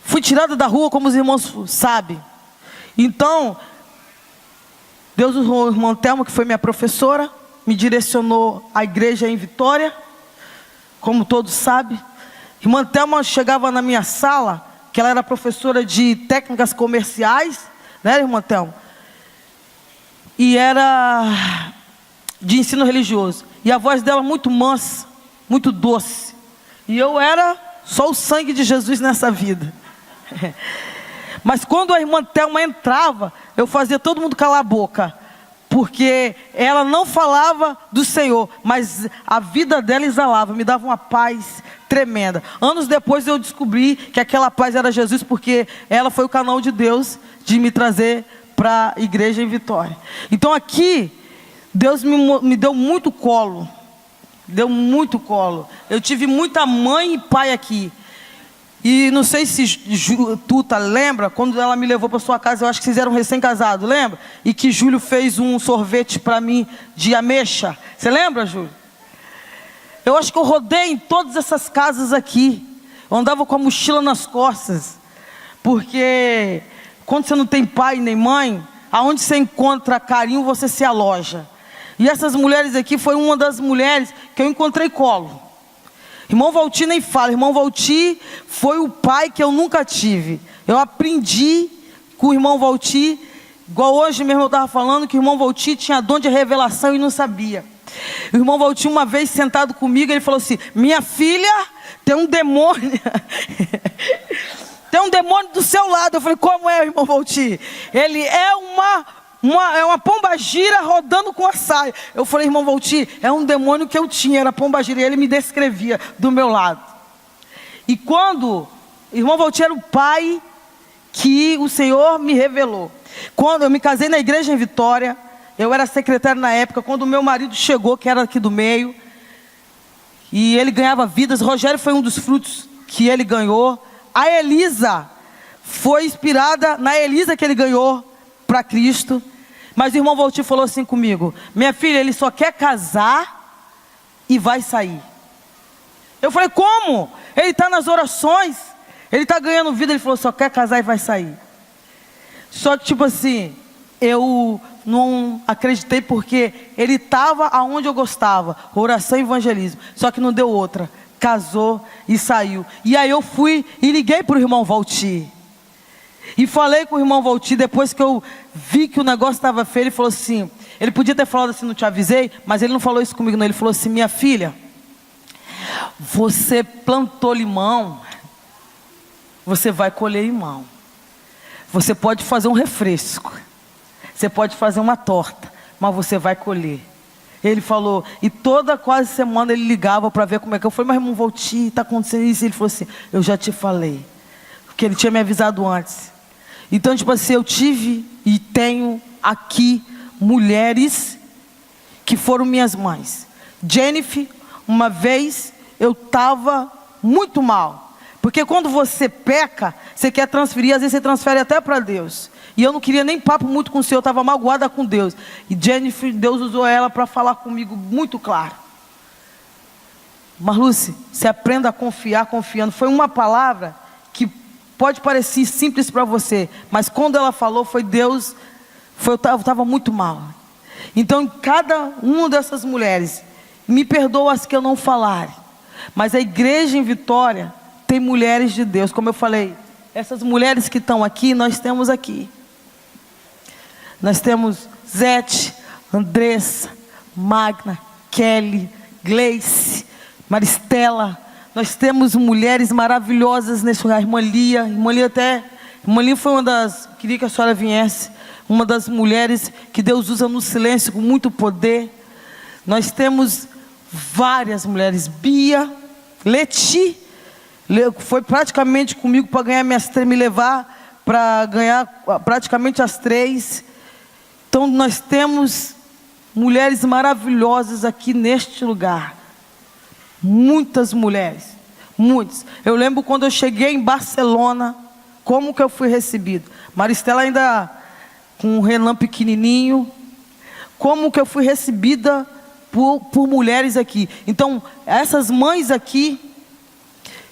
[SPEAKER 1] fui tirada da rua, como os irmãos sabem. Então Deus usou a irmã Thelma, que foi minha professora, me direcionou à igreja em Vitória, como todos sabem. Irmã Thelma chegava na minha sala, que ela era professora de técnicas comerciais, né, irmã Thelma? E era de ensino religioso. E a voz dela muito mansa, muito doce. E eu era só o sangue de Jesus nessa vida. Mas quando a irmã Thelma entrava, eu fazia todo mundo calar a boca. Porque ela não falava do Senhor, mas a vida dela exalava, me dava uma paz tremenda. Anos depois eu descobri que aquela paz era Jesus, porque ela foi o canal de Deus de me trazer para a igreja em Vitória. Então aqui, Deus me deu muito colo. Deu muito colo. Eu tive muita mãe e pai aqui. E não sei se Tuta lembra, quando ela me levou para sua casa, eu acho que vocês eram recém-casados, lembra? E que Júlio fez um sorvete para mim de ameixa. Você lembra, Júlio? Eu acho que eu rodei em todas essas casas aqui. Eu andava com a mochila nas costas. Porque quando você não tem pai nem mãe, aonde você encontra carinho, você se aloja. E essas mulheres aqui foi uma das mulheres que eu encontrei colo. Irmão Valti nem fala. Irmão Valti foi o pai que eu nunca tive. Eu aprendi com o irmão Valti, igual hoje mesmo eu estava falando, que o irmão Valti tinha dom de revelação e não sabia. O irmão Valti, uma vez sentado comigo, ele falou assim: minha filha, tem um demônio tem um demônio do seu lado. Eu falei: como é, irmão Valti? Ele é uma pombagira rodando com a saia. Eu falei: irmão Valti, é um demônio que eu tinha, era pombagira. E ele me descrevia do meu lado. E quando, irmão Valti era o pai que o Senhor me revelou. Quando eu me casei na igreja em Vitória, eu era secretário na época, quando o meu marido chegou, que era aqui do meio, e ele ganhava vidas. Rogério foi um dos frutos que ele ganhou. A Elisa foi inspirada na Elisa que ele ganhou para Cristo. Mas o irmão Valti falou assim comigo: minha filha, ele só quer casar e vai sair. Eu falei: como? Ele está nas orações, ele está ganhando vida. Ele falou: só quer casar e vai sair. Só que tipo assim, eu não acreditei porque ele estava aonde eu gostava, oração e evangelismo, só que não deu outra, casou e saiu. E aí eu fui e liguei para o irmão Valtir, e falei com o irmão Valtir, depois que eu vi que o negócio estava feio. Ele falou assim, ele podia ter falado assim, não te avisei, mas ele não falou isso comigo não. Ele falou assim, minha filha, você plantou limão, você vai colher limão. Você pode fazer um refresco, você pode fazer uma torta, mas você vai colher. Ele falou, e toda quase semana ele ligava para ver como é que eu falei, mas irmão Valtir, está acontecendo isso. Ele falou assim, eu já te falei, porque ele tinha me avisado antes. Então, tipo assim, eu tive e tenho aqui mulheres que foram minhas mães. Jennifer, uma vez eu estava muito mal, porque quando você peca, você quer transferir, às vezes você transfere até para Deus. E eu não queria nem papo muito com o Senhor, eu estava magoada com Deus. E Jennifer, Deus usou ela para falar comigo muito claro. Marluce, você aprenda a confiar confiando. Foi uma palavra que pode parecer simples para você, mas quando ela falou, foi Deus. Eu estava muito mal. Então, cada uma dessas mulheres, me perdoa as que eu não falar, mas a igreja em Vitória tem mulheres de Deus. Como eu falei, essas mulheres que estão aqui, nós temos aqui. Nós temos Zete, Andressa, Magna, Kelly, Gleice, Maristela. Nós temos mulheres maravilhosas nesse lugar. Irmã Lia foi uma das, queria que a senhora viesse, uma das mulheres que Deus usa no silêncio com muito poder. Nós temos várias mulheres. Bia, Leti, foi praticamente comigo para ganhar minhas três, me levar para ganhar praticamente as três. Então nós temos mulheres maravilhosas aqui neste lugar. Muitas mulheres, muitas. Eu lembro quando eu cheguei em Barcelona, como que eu fui recebido. Maristela ainda com o Renan pequenininho. Como que eu fui recebida por mulheres aqui. Então, essas mães aqui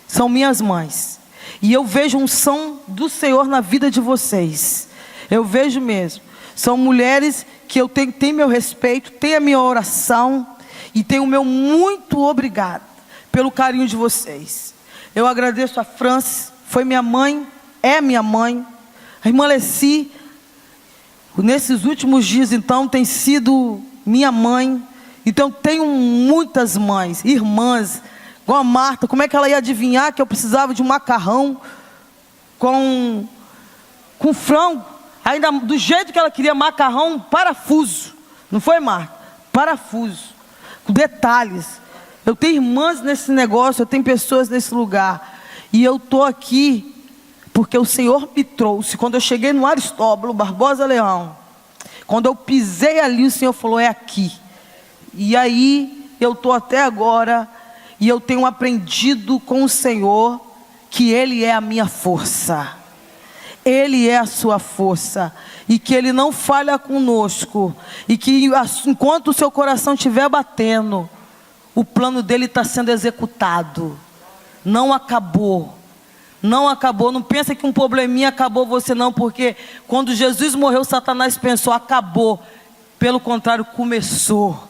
[SPEAKER 1] são minhas mães. E eu vejo unção do Senhor na vida de vocês. Eu vejo mesmo. São mulheres que eu tenho meu respeito, tenho a minha oração e tenho o meu muito obrigado pelo carinho de vocês. Eu agradeço a Francis, foi minha mãe, é minha mãe. A irmã Leci, nesses últimos dias então, tem sido minha mãe. Então tenho muitas mães, irmãs, igual a Marta. Como é que ela ia adivinhar que eu precisava de um macarrão com frango? Ainda do jeito que ela queria, macarrão, parafuso. Não foi, Marta? Parafuso. Com detalhes. Eu tenho irmãs nesse negócio, eu tenho pessoas nesse lugar. E eu estou aqui porque o Senhor me trouxe. Quando eu cheguei no Aristóbulo Barbosa Leão, quando eu pisei ali, o Senhor falou, é aqui. E aí, eu estou até agora, e eu tenho aprendido com o Senhor, que Ele é a minha força. Ele é a sua força, e que Ele não falha conosco, e que enquanto o seu coração estiver batendo, o plano dele está sendo executado. Não acabou. Não acabou. Não pensa que um probleminha acabou você não, porque quando Jesus morreu, Satanás pensou, acabou. Pelo contrário, começou.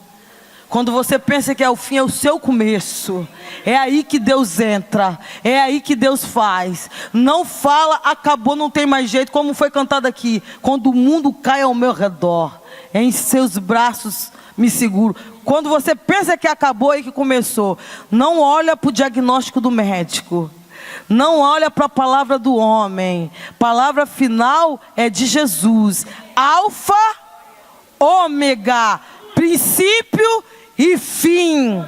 [SPEAKER 1] Quando você pensa que é o fim, é o seu começo. É aí que Deus entra. É aí que Deus faz. Não fala, acabou, não tem mais jeito. Como foi cantado aqui. Quando o mundo cai ao meu redor, em seus braços me seguro. Quando você pensa que acabou, é aí que começou. Não olha para o diagnóstico do médico. Não olha para a palavra do homem. Palavra final é de Jesus. Alfa, ômega, princípio e fim.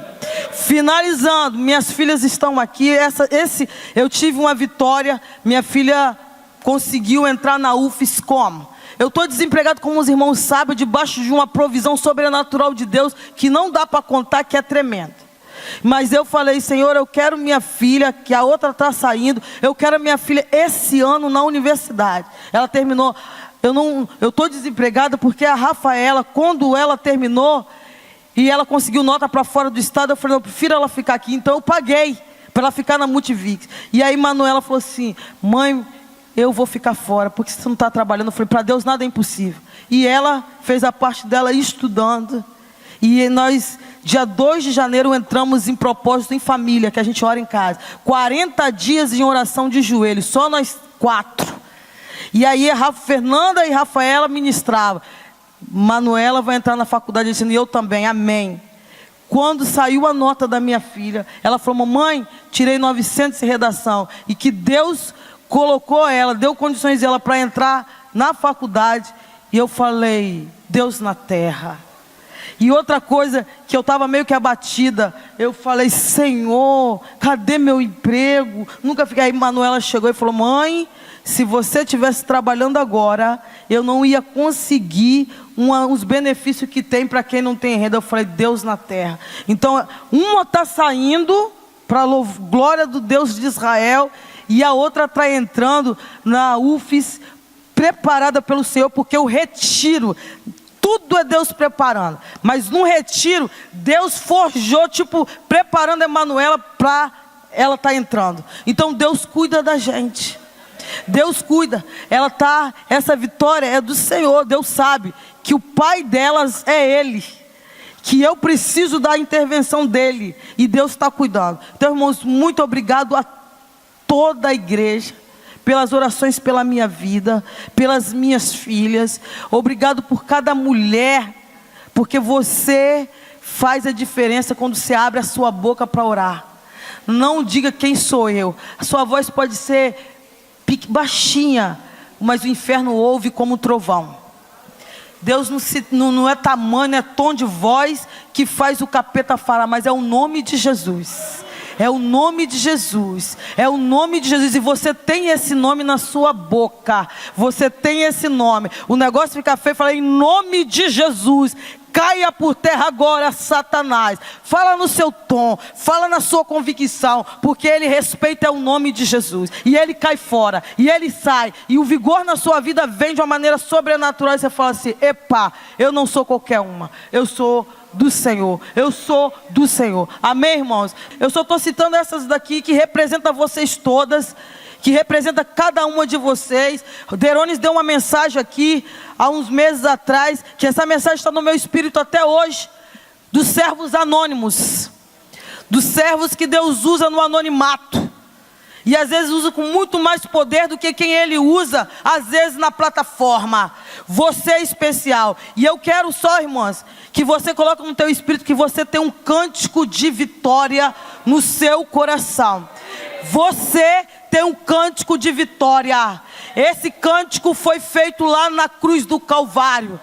[SPEAKER 1] Finalizando, minhas filhas estão aqui. Eu tive uma vitória. Minha filha conseguiu entrar na UFES como? Eu estou desempregado, como os irmãos sabem, debaixo de uma provisão sobrenatural de Deus, que não dá para contar, que é tremenda. Mas eu falei, Senhor, eu quero minha filha, que a outra está saindo, eu quero minha filha esse ano na universidade. Ela terminou, eu estou desempregada porque a Rafaela, quando ela terminou, e ela conseguiu nota para fora do estado, eu falei, eu prefiro ela ficar aqui. Então eu paguei para ela ficar na Multivix. E aí Manuela falou assim, mãe, eu vou ficar fora, porque você não está trabalhando. Eu falei, para Deus nada é impossível. E ela fez a parte dela estudando. E nós, dia 2 de janeiro, entramos em propósito em família, que a gente ora em casa. 40 dias em oração de joelhos, só nós 4. E aí a Fernanda e Rafaela ministravam. Manuela vai entrar na faculdade dizendo, e eu também, amém. Quando saiu a nota da minha filha, ela falou, mamãe, tirei 900 em redação. E que Deus colocou ela, deu condições dela para entrar na faculdade. E eu falei, Deus na terra. E outra coisa que eu estava meio que abatida, eu falei, Senhor, cadê meu emprego? Nunca fiquei. Aí Manuela chegou e falou, mãe, se você estivesse trabalhando agora, eu não ia conseguir os benefícios que tem para quem não tem renda. Eu falei, Deus na terra. Então, uma está saindo para a glória do Deus de Israel, e a outra está entrando na UFES, preparada pelo Senhor, porque o retiro, tudo é Deus preparando. Mas no retiro, Deus forjou, preparando a Manuela para ela estar entrando. Então Deus cuida da gente. Deus cuida. Essa vitória é do Senhor. Deus sabe que o pai delas é Ele. Que eu preciso da intervenção dEle. E Deus está cuidando. Então, irmãos, muito obrigado a toda a igreja. Pelas orações pela minha vida, pelas minhas filhas. Obrigado por cada mulher, porque você faz a diferença quando você abre a sua boca para orar. Não diga quem sou eu. A sua voz pode ser baixinha, mas o inferno ouve como um trovão. Deus não é tamanho, não é tom de voz que faz o capeta falar, mas é o nome de Jesus. É o nome de Jesus, é o nome de Jesus, e você tem esse nome na sua boca, você tem esse nome. O negócio fica feio, fala em nome de Jesus, caia por terra agora, Satanás. Fala no seu tom, fala na sua convicção, porque ele respeita o nome de Jesus, e ele cai fora, e ele sai, e o vigor na sua vida vem de uma maneira sobrenatural, e você fala assim, epa, eu não sou qualquer uma, eu sou do Senhor, eu sou do Senhor, amém, irmãos? Eu só estou citando essas daqui que representam vocês todas, que representa cada uma de vocês. O Derones deu uma mensagem aqui há uns meses atrás, que essa mensagem está no meu espírito até hoje, dos servos anônimos, dos servos que Deus usa no anonimato, e às vezes usa com muito mais poder do que quem Ele usa, às vezes na plataforma. Você é especial, e eu quero só, irmãs, que você coloque no teu espírito, que você tem um cântico de vitória no seu coração. Você tem um cântico de vitória. Esse cântico foi feito lá na cruz do Calvário.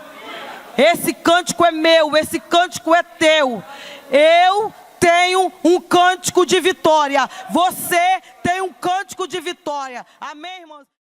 [SPEAKER 1] Esse cântico é meu, esse cântico é teu. Eu tenho um cântico de vitória. Você tem um cântico de vitória. Amém, irmãos?